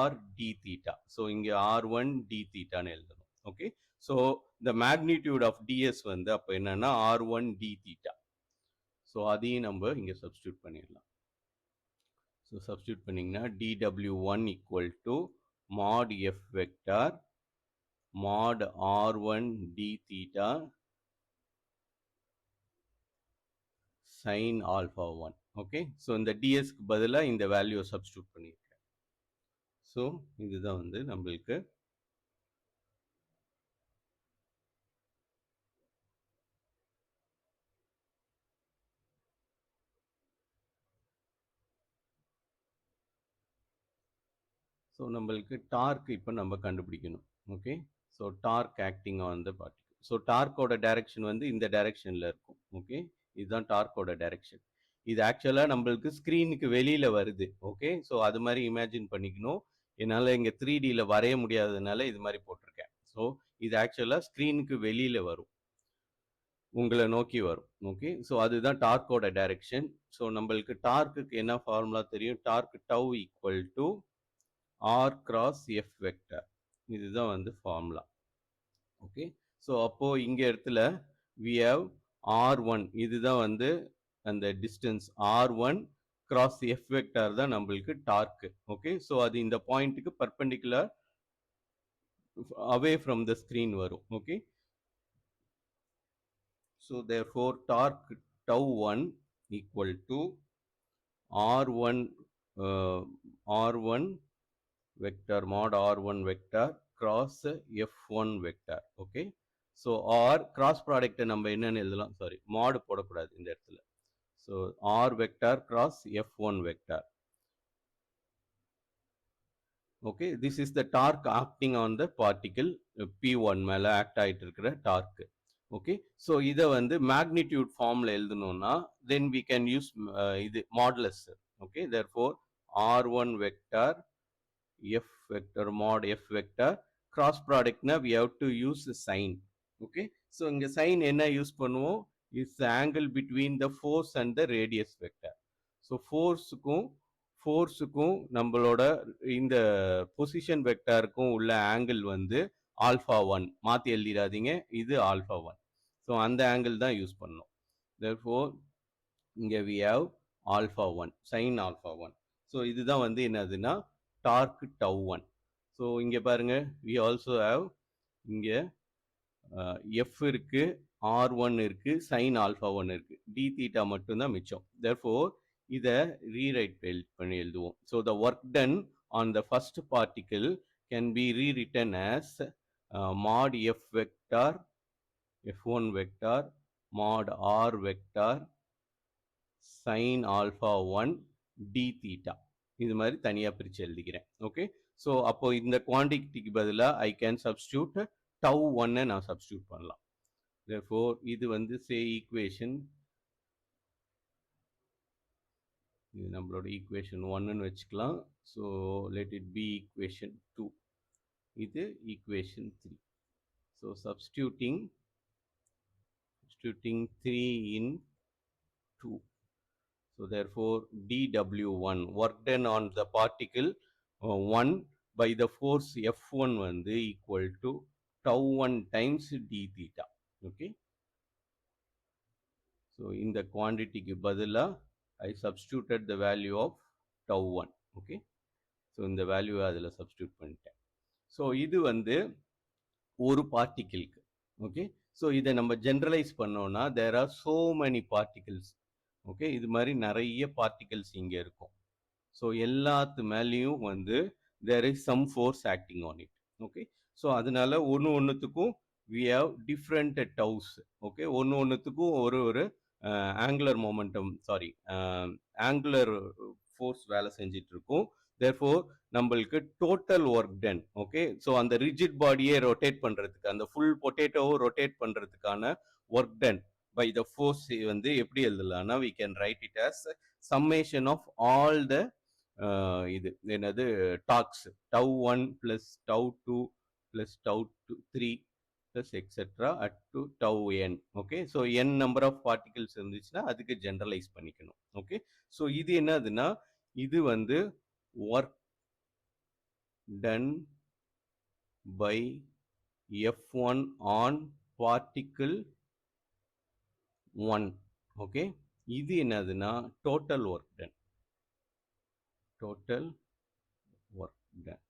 r d theta. So இங்க r1 d theta னு எழுதணும். Okay. So the magnitude of ds வந்து அப்ப என்னன்னா r1 d theta. So அதையும் நம்ம இங்க substitute பண்ணிடலாம். So substitute பண்ணீங்கன்னா dw1 equal to mod f vector mod r1 d theta sin alpha 1. Okay. So இந்த ds க்கு பதிலா இந்த வேல்யூ சப்ஸ்டிட்யூட் பண்ணிருக்கேன். So இதுதான் வந்து நம்மளுக்கு ஸோ நம்மளுக்கு டார்க் இப்போ நம்ம கண்டுபிடிக்கணும். Okay. So torque acting on the particle. So டார்க்கோட டைரக்ஷன் வந்து இந்த டைரக்ஷனில் இருக்கும். ஓகே. இதுதான் டார்க்கோட டைரக்ஷன். இது ஆக்சுவலாக நம்மளுக்கு ஸ்க்ரீனுக்கு வெளியில் வருது. ஓகே. ஸோ அது மாதிரி இமேஜின் பண்ணிக்கணும். என்னால் இங்கே 3Dயில் வரைய முடியாததுனால இது மாதிரி போட்டிருக்கேன். ஸோ இது ஆக்சுவலாக ஸ்க்ரீனுக்கு வெளியில் வரும், உங்களை நோக்கி வரும். ஓகே. ஸோ அதுதான் டார்க்கோட டைரக்ஷன். ஸோ நம்மளுக்கு டார்க்குக்கு என்ன ஃபார்முலா தெரியும்? Torque tau equal to r cross f vector. இதுதான் வந்து ஃபார்முலா. ஓகே. ஸோ அப்போ இங்க இடத்துல we have r1. இதுதான் வந்து அந்த distance r1 cross f vector தான் நம்மளுக்கு டார்க். ஓகே. ஸோ அது இந்த பாயிண்ட்டுக்கு perpendicular away from the screen வரும். Okay. So therefore torque tau 1 equal to r1 r1 vector mod r1 vector cross f1 vector. Okay. So r cross product நம்ம என்னன்னு எழுதலாம்? Sorry, mod போடக்கூடாது இந்த இடத்துல. So r vector cross f1 vector. Okay. This is the torque acting on the particle p1 மேல act ஆயிட்டு இருக்கிற dark. Okay. So இதை வந்து மேக்னிடியூட் ஃபார்ம்ல எழுதணும்னா then we can use இது modulus. Okay. therefore r1 vector f vector mod f vector cross product na we have to use the sign. Okay. So இங்க sign என்ன use பண்ணுவோம்? is the angle between the force and the radius vector. So forceக்கும் நம்மளோட இந்த position வெக்டாருக்கும் உள்ள angle வந்து alpha 1. மாத்தி எழுதிடாதீங்க, இது alpha 1. So அந்த ஆங்கிள் தான் யூஸ் பண்ணோம். therefore இங்க we have alpha 1, sin alpha 1. So இதுதான் வந்து என்னதுன்னா டார்க் டவ் 1. ஸோ இங்கே பாருங்க, we also have இங்கே எஃப் இருக்கு, r1 இருக்கு, sin alpha 1 இருக்கு, d theta மட்டும்தான் மிச்சம். therefore இதை ரீரைட் பண்ணி எழுதுவோம். So the work done on the first particle can be rewritten as mod f vector f1 vector mod r vector sin alpha 1 d theta. இது மாதிரி தனியா பிரிச்சு எழுதிக்கிறேன். ஓகே. ஸோ அப்போ இந்த குவான்டிட்டிக்கு பதிலாக ஐ கேன் சப்ஸ்டியூட் டவ் 1 நான் சப்ஸ்டியூட் பண்ணலாம். therefore இது வந்து சே ஈக்குவேஷன், இது நம்மளோட ஈக்குவேஷன் 1ன்னு வச்சுக்கலாம். So let it be equation 2. இது equation 3. So substituting 3 in 2. So therefore dw1 work done on the particle 1 by the force F1 வந்து equal to tau 1 times d theta. Okay. So in the quantity க்கு பதிலா I substituted the value of tau 1. Okay. So இந்த value அதில் substitute பண்ணிட்டேன். So இது வந்து ஒரு பார்ட்டிகிள்க்கு. Okay. So இதை நம்ம ஜென்ரலைஸ் பண்ணோம்னா there are so many particles. Okay. இது மாதிரி நிறைய பார்ட்டிகல்ஸ் இங்கே இருக்கும். ஸோ எல்லாத்து மேலேயும் வந்து there is some force acting on it. Okay. So அதனால ஒன்றுத்துக்கும் we have different taus. Okay. ஒன்றுத்துக்கும் ஒரு ஆங்குலர் மொமெண்டம் ஆங்குலர் ஃபோர்ஸ் வேலை செஞ்சிட்டு இருக்கும். therefore நம்மளுக்கு total work done. Okay. So அந்த ரிஜிட் பாடியை ரொட்டேட் பண்றதுக்கு, அந்த ஃபுல் பொட்டேட்டோவை ரொட்டேட் பண்றதுக்கான work done by the force வந்து எப்படி எழுதலாம்னா we can write it as summation of all the இது என்னது darks tau 1 plus tau 2 plus tau 3 plus etc at to tau n. Okay. So n number of particles இருந்துச்சுன்னா அதுக்கு generalise பண்ணிக்கணும். Okay. So இது என்னதுன்னா இது வந்து work done by F1 on particle 1. Okay, இது என்னதுன்னா total work done. Total work done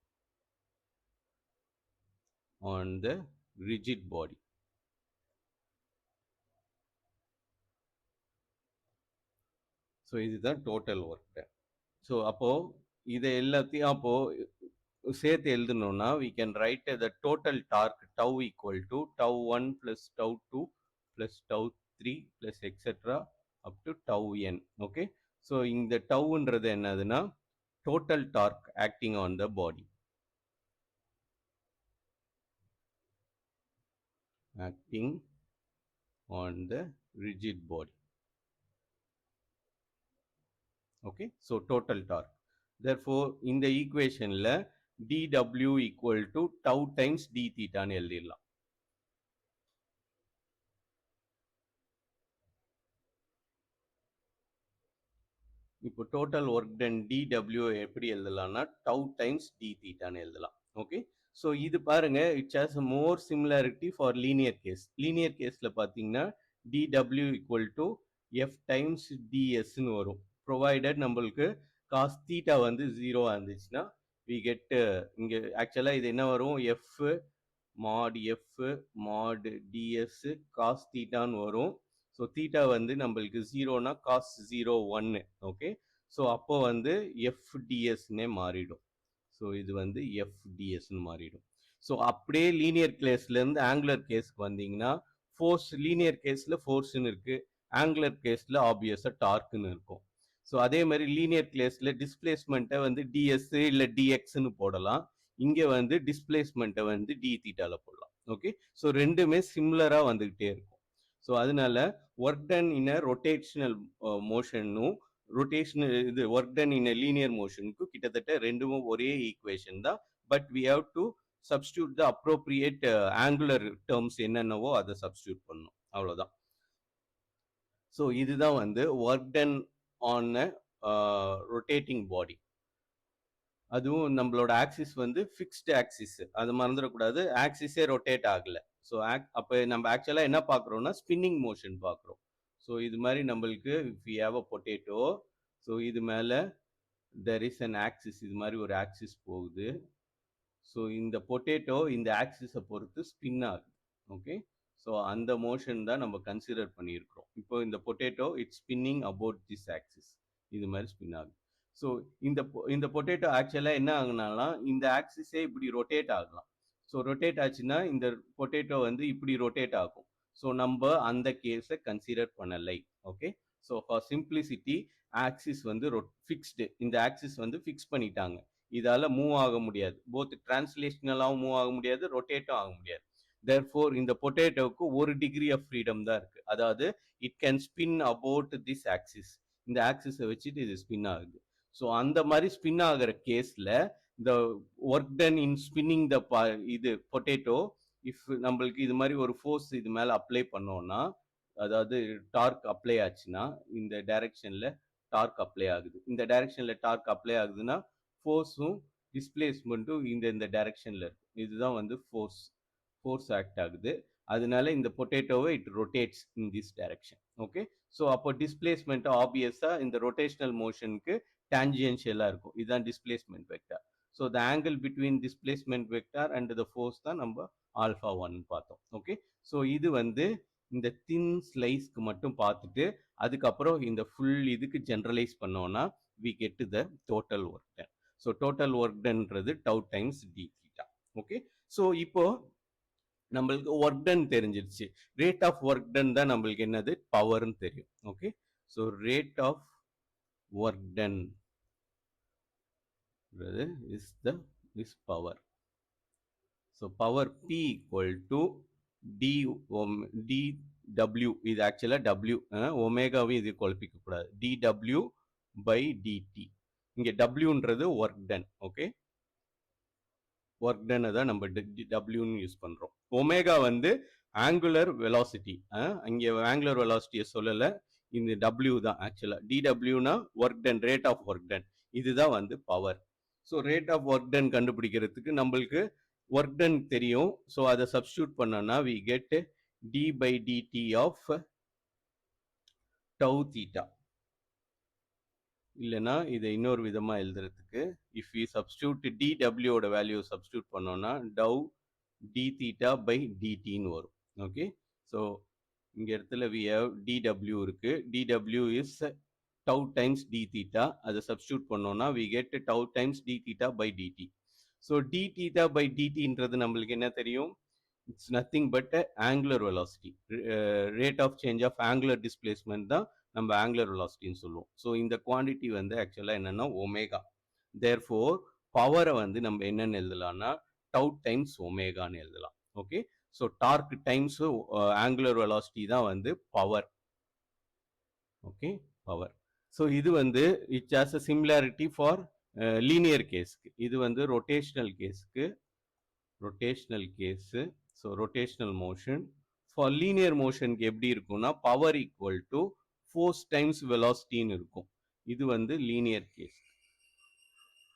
on the rigid body. So இதுதான் டோட்டல் ஒர்க் டன். ஸோ அப்போ இதை எல்லாத்தையும் அப்போ சேர்த்து எழுதணும்னா we can write the total torque tau equal to tau 1 plus tau 2 plus tau 3 plus etc. up to tau n. Okay, so இந்த டவுன்றது என்னதுன்னா total torque acting on the body. Acting on the rigid body. Okay, so total torque. Therefore, in the equation la dw equal to tau times d theta ன்னு எழுதிடலாம். இப்போ total work done dw எப்படி எழுதலாம்னா tau times d theta ன்னு எழுதலாம். Okay, so இது பாருங்க it's has more similarity for linear case. Linear கேஸ்ல பார்த்தீங்கன்னா dw equal to f times ds ன்னு வரும். ப்ரொவைடட் நம்மளுக்கு cos theta வந்து 0 இருந்துச்சுன்னா we get இங்க ஆக்சுவலா இது என்ன வரும் f mod f mod ds cos theta ன்னு வரும். ஸோ தீட்டா வந்து நம்மளுக்கு 0னா cos 0 1. ஓகே, ஸோ அப்போ வந்து fdsனே மாறிடும். ஸோ இது வந்து fdsன்னு மாறிடும். ஸோ அப்படியே லீனியர் கேஸ்லேருந்து ஆங்குலர் கேஸ்க்கு வந்தீங்கன்னா ஃபோர்ஸ் லீனியர் கேஸில் ஃபோர்ஸ்ன்னு இருக்குது, ஆங்குலர் கேஸில் ஆப்வியஸாக டார்க்குன்னு இருக்கும். ஸோ அதே மாதிரி லீனியர் கேஸில் டிஸ்பிளேஸ்மெண்ட்டை வந்து டிஎஸ் இல்லை டிஎக்ஸ்ன்னு போடலாம். இங்கே வந்து டிஸ்பிளேஸ்மெண்ட்டை வந்து டி தீட்டாவில் போடலாம். ஓகே, ஸோ ரெண்டுமே சிமிலராக வந்துக்கிட்டே இருக்கும். ஸோ அதனால work done in a rotational மோஷனும் ரொட்டேஷனல் இது work done in a linear மோஷனுக்கும் கிட்டத்தட்ட ரெண்டும் ஒரே ஈக்குவேஷன் தான். But we have to substitute the appropriate angular terms என்னென்னவோ அதை சப்ஸ்டியூட் பண்ணணும், அவ்வளோதான். ஸோ இதுதான் வந்து work done on a rotating body. அதுவும் நம்மளோட ஆக்சிஸ் வந்து ஃபிக்ஸ்டு ஆக்சிஸ், அது மறந்துடக்கூடாது. ஆக்சிஸே ரொட்டேட் ஆகலை. ஸோ அப்போ நம்ம ஆக்சுவலாக என்ன பார்க்குறோம்னா ஸ்பின்னிங் மோஷன் பார்க்குறோம். ஸோ இது மாதிரி நம்மளுக்கு if you have a potato, so இது மேலே தெர் இஸ் அன் ஆக்சிஸ், இது மாதிரி ஒரு ஆக்சிஸ் போகுது. ஸோ இந்த பொட்டேட்டோ இந்த ஆக்சிஸை பொறுத்து ஸ்பின் ஆகுது. ஓகே, ஸோ அந்த மோஷன் தான் நம்ம கன்சிடர் பண்ணியிருக்கிறோம். இப்போ இந்த potato it's spinning about this axis, இது மாதிரி ஸ்பின் ஆகுது. ஸோ இந்த பொட்டேட்டோ ஆக்சுவலாக என்ன ஆகுனாலாம் இந்த ஆக்சிஸே இப்படி ரொட்டேட் ஆகலாம். ஸோ ரொட்டேட் ஆச்சுன்னா இந்த பொட்டேட்டோ வந்து இப்படி ரொட்டேட் ஆகும். ஸோ நம்ம அந்த கேஸை கன்சிடர் பண்ணலை. Okay, so for simplicity axis வந்து ஃபிக்ஸ்டு, இந்த ஆக்சிஸ் வந்து ஃபிக்ஸ் பண்ணிட்டாங்க. இதால மூவ் ஆக முடியாது, போத் டிரான்ஸ்லேஷனலாகவும் மூவ் ஆக முடியாது, ரொட்டேட்டும் ஆக முடியாது. தேர்ஃபோர் இந்த பொட்டேட்டோவுக்கு ஒரு டிகிரி ஆஃப் ஃப்ரீடம் தான் இருக்கு. அதாவது it can spin about this axis, இந்த ஆக்சிஸை வச்சுட்டு இது ஸ்பின் ஆகுது. ஸோ அந்த மாதிரி ஸ்பின் ஆகிற கேஸில் இந்த ஒர்க் டன் இன் ஸ்பின்னிங் த இது பொட்டேட்டோ, இஃப் நம்மளுக்கு இது மாதிரி ஒரு ஃபோர்ஸ் இது மேலே அப்ளை பண்ணோம்னா, அதாவது டார்க் அப்ளை ஆச்சுன்னா இந்த டைரக்ஷனில் டார்க் அப்ளை ஆகுது. இந்த டைரக்ஷனில் டார்க் அப்ளை ஆகுதுன்னா ஃபோர்ஸும் டிஸ்பிளேஸ்மெண்ட்டும் இந்த டைரக்ஷனில் இருக்கும். இதுதான் வந்து ஃபோர்ஸ் ஆக்ட் ஆகுது. அதனால இந்த பொட்டேட்டோவை it rotates in this direction. Okay, so அப்போ டிஸ்பிளேஸ்மெண்ட் ஆப்வியஸாக இந்த ரொட்டேஷனல் மோஷனுக்கு டான்ஜென்ஷியலாக இருக்கும். இதுதான் displacement vector. So the angle between displacement vector and the force தான் நம்ம ஆல்ஃபா 1 பார்த்தோம். ஓகே, ஸோ இது வந்து இந்த தின் ஸ்லைஸ்க்கு மட்டும் பார்த்துட்டு அதுக்கப்புறம் இந்த ஃபுல் இதுக்கு ஜென்ரலைஸ் பண்ணோம்னா we get to the total work done. So total work டன்றது tau times d theta. Okay, so இப்போ நம்மளுக்கு ஒர்க் டன் தெரிஞ்சிருச்சு. ரேட் ஆஃப் ஒர்க் டன் தான் நம்மளுக்கு என்னது பவர்னு தெரியும். Okay, so rate of work done is power. So power P equal to dw, இது ஆக்சுவலா w, ஒமேகாவும் இது குழப்பிக்க கூடாது, dw by dt. இங்க wன்றது work done. Okay, work done தான் நம்ம டபிள்யூன்னு யூஸ் பண்றோம். ஒமேகா வந்து ஆங்குலர் வெலாசிட்டி, இங்க ஆங்குலர் வெலாசிட்டியை சொல்லலை, இந்த டபிள்யூ தான் ஆக்சுவலா. டிடபிள்யூனா work done, rate of work done, இதுதான் வந்து power. So rate of work done கண்டுபிடிக்கிறதுக்கு நம்மளுக்கு ஒர்க் டன் தெரியும். ஸோ அதை சப்ஸ்டியூட் பண்ணோம்னா we get d by DD of tau theta. இல்லைன்னா இதை இன்னொரு விதமா எழுதுறதுக்கு இஃப் வி சப்ஸ்டியூட் டிடபிள்யூட வேல்யூ சப்ஸ்டியூட் பண்ணோம்னா டவு டி தீட்டா பை டிடின்னு வரும். ஓகே, ஸோ இங்க இடத்துல வி ஹேவ் டிடபிள்யூ இருக்கு. DW is tau times d theta. அதை சப்ஸ்டியூட் பண்ணோம்னா we get tau times d theta by dt. So d theta by dtன்றது நம்மளுக்கு என்ன தெரியும்? It's nothing but angular velocity. Rate of change of angular displacement தான் நம்ம angular velocityன்னு சொல்லுவோம். So இந்த quantity வந்து ஆக்சுவலாக என்னன்னா ஒமேகா. தேர்ஃபோர் பவரை வந்து நம்ம என்னன்னு எழுதலாம்னா டவு டைம்ஸ் ஒமேகான்னு எழுதலாம். Okay, so torque times angular velocity தான் வந்து பவர். Okay, power. ஸோ இது வந்து it has a similarity for linear கேஸ்க்கு. இது வந்து ரொட்டேஷனல் கேஸ்க்கு, rotational case. So rotational motion for linear மோஷனுக்கு எப்படி இருக்கும்னா power equal to force times வெலாசிட்டின்னு இருக்கும். இது வந்து லீனியர் கேஸ்.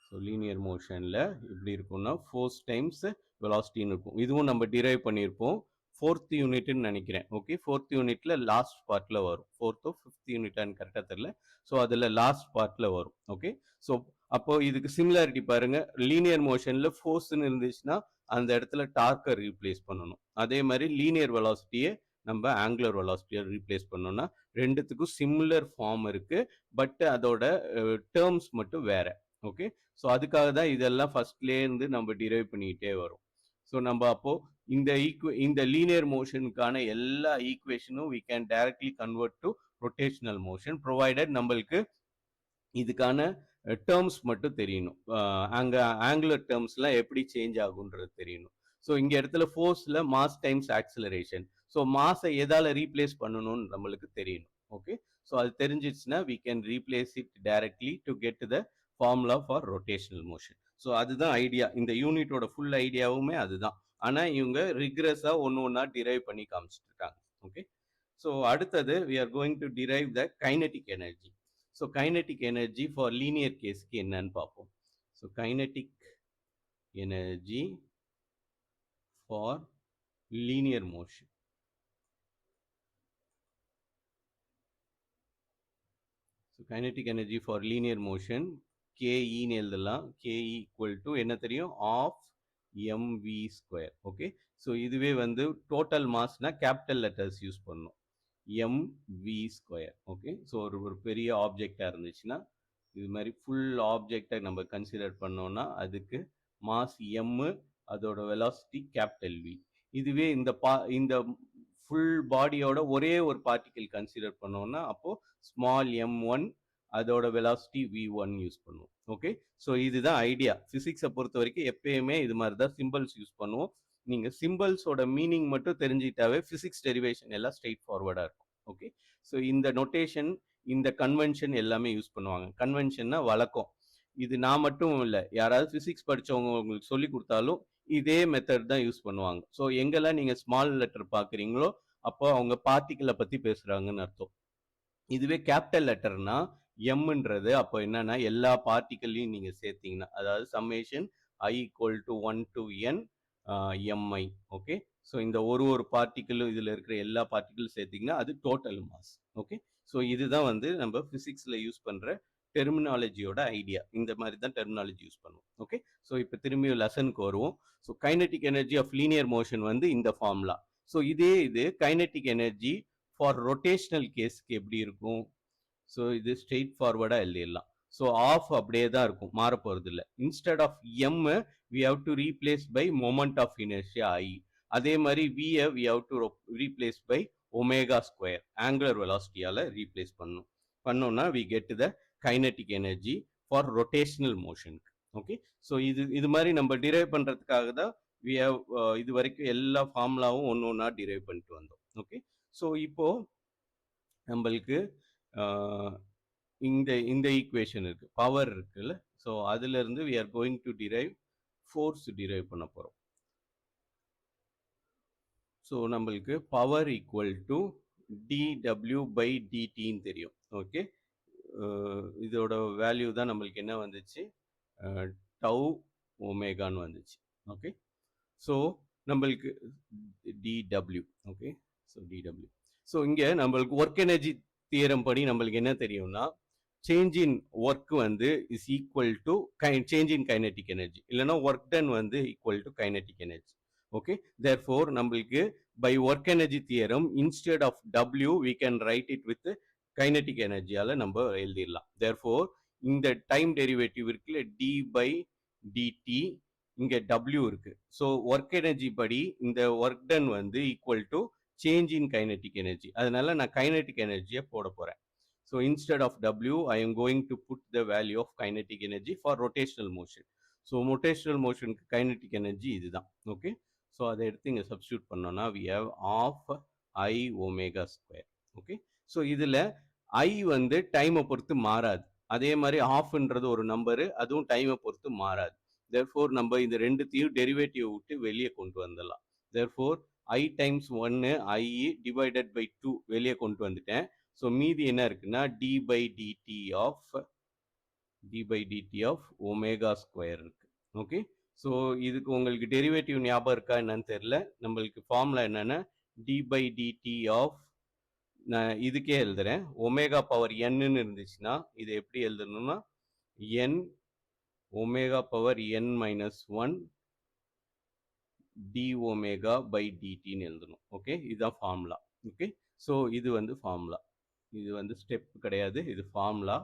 ஸோ லீனியர் மோஷனில் எப்படி இருக்கும்னா ஃபோர்ஸ் டைம்ஸ் வெலாசிட்டின்னு இருக்கும். இதுவும் நம்ம டிரைவ் பண்ணியிருப்போம் ஃபோர்த் யூனிட்னு நினைக்கிறேன். ஓகே, ஃபோர்த் யூனிட்ல லாஸ்ட் பார்ட்ல வரும். ஃபோர்த்தோ ஃபிஃப்த் யூனிட்டான்னு கரெக்டாக தெரியல. ஸோ அதில் லாஸ்ட் பார்ட்ல வரும். ஓகே, ஸோ அப்போ இதுக்கு சிமிலாரிட்டி பாருங்க. லீனியர் மோஷன்ல ஃபோர்ஸ்ன்னு இருந்துச்சுன்னா அந்த இடத்துல டார்க்கை ரீப்ளேஸ் பண்ணணும். அதே மாதிரி லீனியர் வெலாசிட்டியை நம்ம ஆங்குலர் வெலாசிட்டியை ரீப்ளேஸ் பண்ணோம்னா ரெண்டுத்துக்கும் சிமிலர் ஃபார்ம் இருக்கு. பட் அதோட டேர்ம்ஸ் மட்டும் வேற. ஓகே, ஸோ அதுக்காக தான் இதெல்லாம் ஃபர்ஸ்ட்லேருந்து நம்ம டிரைவ் பண்ணிக்கிட்டே வரும். ஸோ நம்ம அப்போ இந்த லீனியர் மோஷனுக்கான எல்லா ஈக்குவேஷனும் we can directly convert to rotational motion provided நம்மளுக்கு இதுக்கான டேர்ம்ஸ் மட்டும் தெரியணும். அங்க ஆங்குலர் டேர்ம்ஸ்லாம் எப்படி சேஞ்ச் ஆகுன்றது தெரியணும். ஸோ இங்க இடத்துல ஃபோர்ஸ்ல மாஸ் டைம்ஸ் ஆக்சிலரேஷன். ஸோ மாஸை எதால ரீப்ளேஸ் பண்ணணும்னு நம்மளுக்கு தெரியணும். ஓகே, ஸோ அது தெரிஞ்சிச்சுன்னா we can replace it directly to get the formula for rotational motion. So அதுதான் ஐடியா. இந்த யூனிட்டோட ஃபுல் ஐடியாவுமே அதுதான். ஆனா இவங்க ரிக்ரெஸா ஒன்னா டிரைவ் பண்ணி காமிச்சிட்டு இருக்காங்க. ஓகே, ஸோ அடுத்தது we are going to derive the kinetic energy. So kinetic energy for linear கேஸ்க்கு என்னன்னு பார்ப்போம். So kinetic energy for linear motion. So kinetic energy for linear motion கேஇன்னு எழுதலாம். கேஇ ஈக்குவல் டு என்ன தெரியும்? Half m v square. Okay, so இதுவே வந்து total மாஸ்னா கேபிட்டல் லெட்டர்ஸ் யூஸ் பண்ணணும். M v square. ஓகே, ஸோ ஒரு பெரிய ஆப்ஜெக்டா இருந்துச்சுன்னா இது மாதிரி ஃபுல் ஆப்ஜெக்டை நம்ம கன்சிடர் பண்ணோம்னா அதுக்கு மாஸ் எம், அதோட வெலாசிட்டி கேபிட்டல் வி. இதுவே இந்த ஃபுல் பாடியோட ஒரே ஒரு பார்ட்டிகிள் கன்சிடர் பண்ணோம்னா அப்போ ஸ்மால் m1, அதோட வெலாசிட்டி v1 யூஸ் பண்ணுவோம். ஓகே, ஸோ இதுதான் ஐடியா. பிசிக்ஸை பொறுத்த வரைக்கும் எப்பயுமே இது மாதிரி தான் சிம்பிள்ஸ் யூஸ் பண்ணுவோம். நீங்க சிம்பிள்ஸோட மீனிங் மட்டும் தெரிஞ்சுக்கிட்டாவே பிசிக்ஸ் டெரிவேஷன் எல்லாம் ஸ்ட்ரெயிட் ஃபார்வர்டா இருக்கும். ஓகே, ஸோ இந்த நொட்டேஷன், இந்த கன்வென்ஷன் எல்லாமே யூஸ் பண்ணுவாங்க. கன்வென்ஷன்னா வழக்கம். இது நான் மட்டும் இல்லை, யாராவது பிசிக்ஸ் படிச்சவங்க உங்களுக்கு சொல்லி கொடுத்தாலும் இதே மெத்தட் தான் யூஸ் பண்ணுவாங்க. ஸோ எங்கெல்லாம் நீங்க ஸ்மால் லெட்டர் பாக்குறீங்களோ அப்போ அவங்க பார்ட்டிகிளை பத்தி பேசுறாங்கன்னு அர்த்தம். இதுவே கேபிட்டல் லெட்டர்னா எம்ன்றது அப்போ என்னன்னா எல்லா பார்ட்டிகளையும் நீங்க சேர்த்தீங்கன்னா, அதாவது summation i equal to 1 to n mi. Okay, so இந்த ஒரு பார்ட்டிகிளும் இதுல இருக்கிற எல்லா பார்ட்டிகிளும் சேர்த்தீங்கன்னா அது டோட்டல் மாஸ். ஓகே, ஸோ இதுதான் வந்து நம்ம பிசிக்ஸ்ல யூஸ் பண்ற டெர்மினாலஜியோட ஐடியா. இந்த மாதிரி தான் டெர்மினாலஜி யூஸ் பண்ணுவோம். ஓகே, ஸோ இப்போ திரும்பியும் லெசனுக்கு வருவோம். So kinetic energy of linear motion வந்து இந்த ஃபார்முலா. ஸோ இது கைனட்டிக் எனர்ஜி ஃபார் ரொட்டேஷனல் கேஸ்க்கு எப்படி இருக்கும்? ஸோ இது ஸ்ட்ரெயிட் ஃபார்வர்டா எழுதிடலாம். ஸோ ஆஃப் அப்படியே தான் இருக்கும், மாற போறது இல்லை. Instead of M we have to replace by moment of inertia I. அதே மாதிரி வியை we have to replace by omega square, angular வெலாசிட்டியால ரீப்ளேஸ் பண்ணோம்னா we get the kinetic energy for rotational மோஷனுக்கு. ஓகே, ஸோ இது மாதிரி நம்ம டிரைவ் பண்றதுக்காக தான் வி ஹவ் இது வரைக்கும் எல்லா ஃபார்முலாவும் ஒன்னா டிரைவ் பண்ணிட்டு வந்தோம். ஓகே, ஸோ இப்போ நம்மளுக்கு இந்த ஈக்குவேஷன் இருக்கு, பவர் இருக்குல்ல. ஸோ அதுல இருந்து we are going to derive force derive பண்ண போறோம். ஸோ நம்மளுக்கு power equal to dw by dtன்னு தெரியும். ஓகே, இதோட வேல்யூ தான் நம்மளுக்கு என்ன வந்துச்சு? டவு ஒமேகான்னு வந்துச்சு. ஓகே, ஸோ நம்மளுக்கு dw. Okay, so dw. So இங்கே நம்மளுக்கு ஒர்க் எனர்ஜி தியரம் படி நம்மளுக்கு என்ன தெரியும்னா, சேஞ்ச் இன் ஒர்க் வந்து is equal to change in kinetic energy, இல்லைன்னா ஒர்க் டன் வந்து equal to kinetic energy. Okay, therefore நம்மளுக்கு by work energy theorem instead of W we can write it with kinetic எனர்ஜியால நம்ம எழுதிடலாம். Therefore இந்த time derivative இருக்குல்ல d by dt, இங்க W இருக்கு. ஸோ ஒர்க் எனர்ஜி படி இந்த ஒர்க் டன் வந்து equal to change in kinetic energy. அதனால நான் கைனட்டிக் எனர்ஜியை போட போறேன். So instead of W, I am going to put the value of kinetic energy for rotational motion. So rotational motion kinetic energy இதுதான். Okay, so அதை எடுத்து இங்க substitute பண்ணோம்னா we have half I omega square. Okay, so இதுல I வந்து டைமை பொறுத்து மாறாது. அதே மாதிரி halfன்றது ஒரு நம்பரு, அதுவும் டைமை பொறுத்து மாறாது. therefore நம்ம இந்த ரெண்டுத்தையும் டெரிவேட்டிவ் விட்டு வெளியே கொண்டு வந்துடலாம். therefore I times 1 I divided by 2 வெளியே கொண்டு வந்துட்டேன். ஸோ மீதி என்ன இருக்குன்னா d by DD of omega square இருக்கு. ஓகே, ஸோ இதுக்கு உங்களுக்கு டெரிவேட்டிவ் ஞாபகம் இருக்கா என்னன்னு தெரியல. நம்மளுக்கு ஃபார்முலா என்னன்னா டி பை டிடி ஆஃப், நான் இதுக்கே எழுதுறேன், ஒமேகா பவர் என்னன்னு இருந்துச்சுன்னா இது எப்படி எழுதணும்னா n omega power n minus 1 d omega by டிடின்னு எழுதணும். ஓகே, இதுதான் ஃபார்முலா. ஓகே, ஸோ இது வந்து ஃபார்முலா, இது வந்து ஸ்டெப் கிடையாது, இது ஃபார்முலா.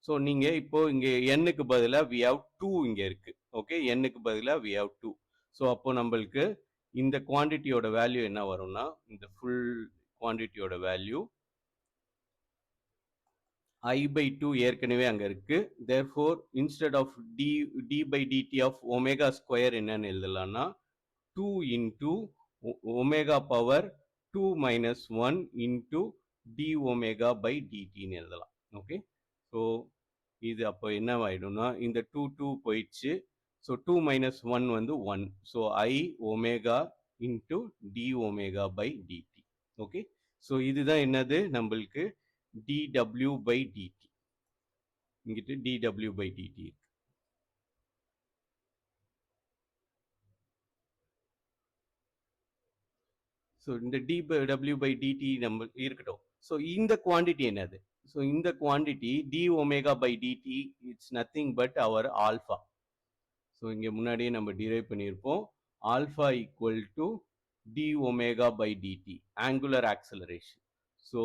ஸோ நீங்கள் இப்போ இங்கே எண்ணுக்கு பதிலாக வி ஹவ் 2 இங்கே இருக்கு. ஓகே, எண்ணுக்கு பதிலாக வி ஹவ் 2. ஸோ அப்போ நம்மளுக்கு இந்த குவான்டிட்டியோட வேல்யூ என்ன வரும்னா, இந்த ஃபுல் குவான்டிட்டியோட வேல்யூ I by 2 ஏற்கனவே அங்கே இருக்கு. therefore instead of d by dt of omega square என்னன்னு எழுதலாம்னா 2 into omega power 2 minus 1 into d omega by dt ன்னு எழுதலாம். ஓகே, ஸோ இது அப்போ என்னவாயிடும்னா இந்த 2 போயிடுச்சு. ஸோ 2 minus 1 வந்து 1. So I omega into d omega by dt. Okay, so இதுதான் என்னது நம்மளுக்கு dw by dt. இங்கிட்டு dw by dt இருக்கு. ஸோ இந்த dw by dt நம்ம இருக்கட்டும். ஸோ இந்த குவான்டிட்டி என்னது? ஸோ இந்த quantity d omega by dt it's nothing but our alpha. So இங்கே முன்னாடியே நம்ம டிரைவ் பண்ணியிருப்போம், alpha equal to d omega by dt, angular acceleration. ஸோ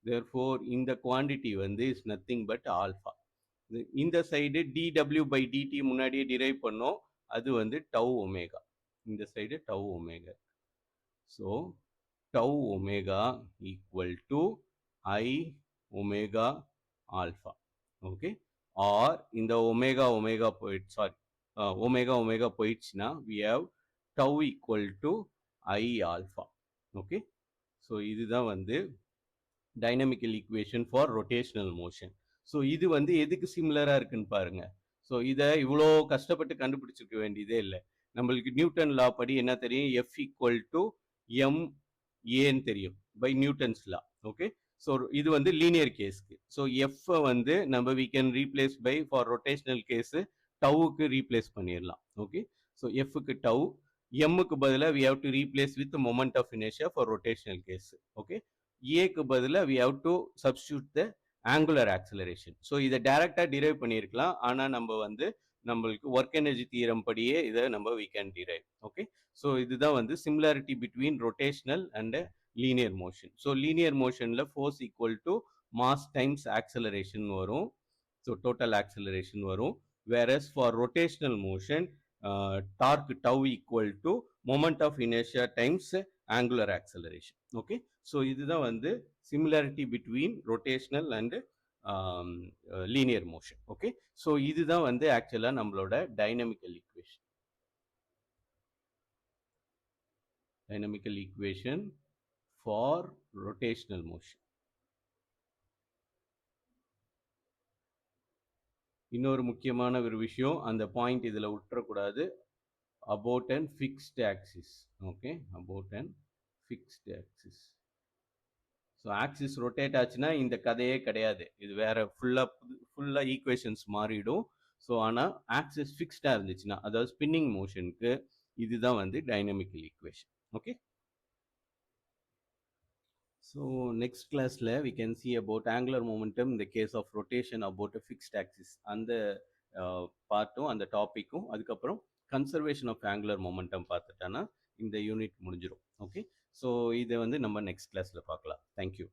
therefore இந்த குவான்டிட்டி வந்து இஸ் நத்திங் பட் ஆல்ஃபா. இந்த சைடு dw by dt முன்னாடியே derive பண்ணோம், அது வந்து டவு ஒமேகா. இந்த side tau omega. So tau omega equal to I omega alpha. Okay, or இந்த ஒமேகா போயிடுச்சு, சாரி ஒமேகா போயிடுச்சுன்னா we have tau equal to I alpha. Okay, so இதுதான் வந்து dynamical equation for rotational motion. So இது வந்து எதுக்கு சிமிலராக இருக்குன்னு பாருங்க. ஸோ இதை இவ்வளோ கஷ்டப்பட்டு கண்டுபிடிச்சிருக்க வேண்டியதே இல்லை. நம்மளுக்கு நியூட்டன் லா படி என்ன தெரியும், எஃப் ஈக்குவல் டு எம் ஏன்னு தெரியும் by Newton's law. Okay, so இது வந்து லீனியர் கேஸ்க்கு. ஸோ எஃப் வந்து நம்ம we can replace by for rotational case டவுக்கு ரீப்ளேஸ் பண்ணிடலாம். ஓகே, ஸோ எஃப்க்கு டவு, எம்முக்கு பதிலாக we have to replace with moment of inertia for rotational case. Okay, ஏக்கு பதிலாக we have to substitute the angular acceleration. So இதை டைரக்டாக drive பண்ணியிருக்கலாம், ஆனால் நம்ம வந்து நம்மளுக்கு ஒர்க் எனர்ஜி தியரம் படியே இதை நம்ம we can derive. Okay, so இதுதான் வந்து similarity between rotational and linear motion. So linear மோஷனில் force equal to mass times acceleration வரும், ஸோ டோட்டல் ஆக்சலரேஷன் வரும். whereas for rotational motion torque tau equal to moment of inertia times angular acceleration. Okay, so இதுதான் வந்து similarity between rotational and linear motion. Okay, so இதுதான் வந்து ஆக்சுவலா நம்மளோட dynamical equation. Dynamical equation for rotational motion. இன்னொரு முக்கியமான ஒரு விஷயம், அந்த பாயிண்ட் இதில் விட்டுறக்கூடாது, about an fixed axis. Okay, about an fixed axis. So axis rotate ஆச்சுன்னா இந்த கதையே கிடையாது, இது வேற ஃபுல்லாக ஈக்குவேஷன்ஸ் மாறிடும். ஸோ ஆனால் ஆக்சிஸ் ஃபிக்ஸ்டாக இருந்துச்சுன்னா, அதாவது ஸ்பின்னிங் மோஷனுக்கு இதுதான் வந்து dynamical equation. Okay. So next classல we can see about angular momentum in the case of rotation about a fixed axis. அந்த பார்ட்டும் அந்த டாப்பிக்கும் அதுக்கப்புறம் கன்சர்வேஷன் ஆஃப் ஆங்குலர் மொமெண்டம் பார்த்துட்டோன்னா இந்த யூனிட் முடிஞ்சிடும். ஓகே. ஸோ இதை வந்து நம்ம நெக்ஸ்ட் கிளாஸில் பார்க்கலாம். தேங்க்யூ.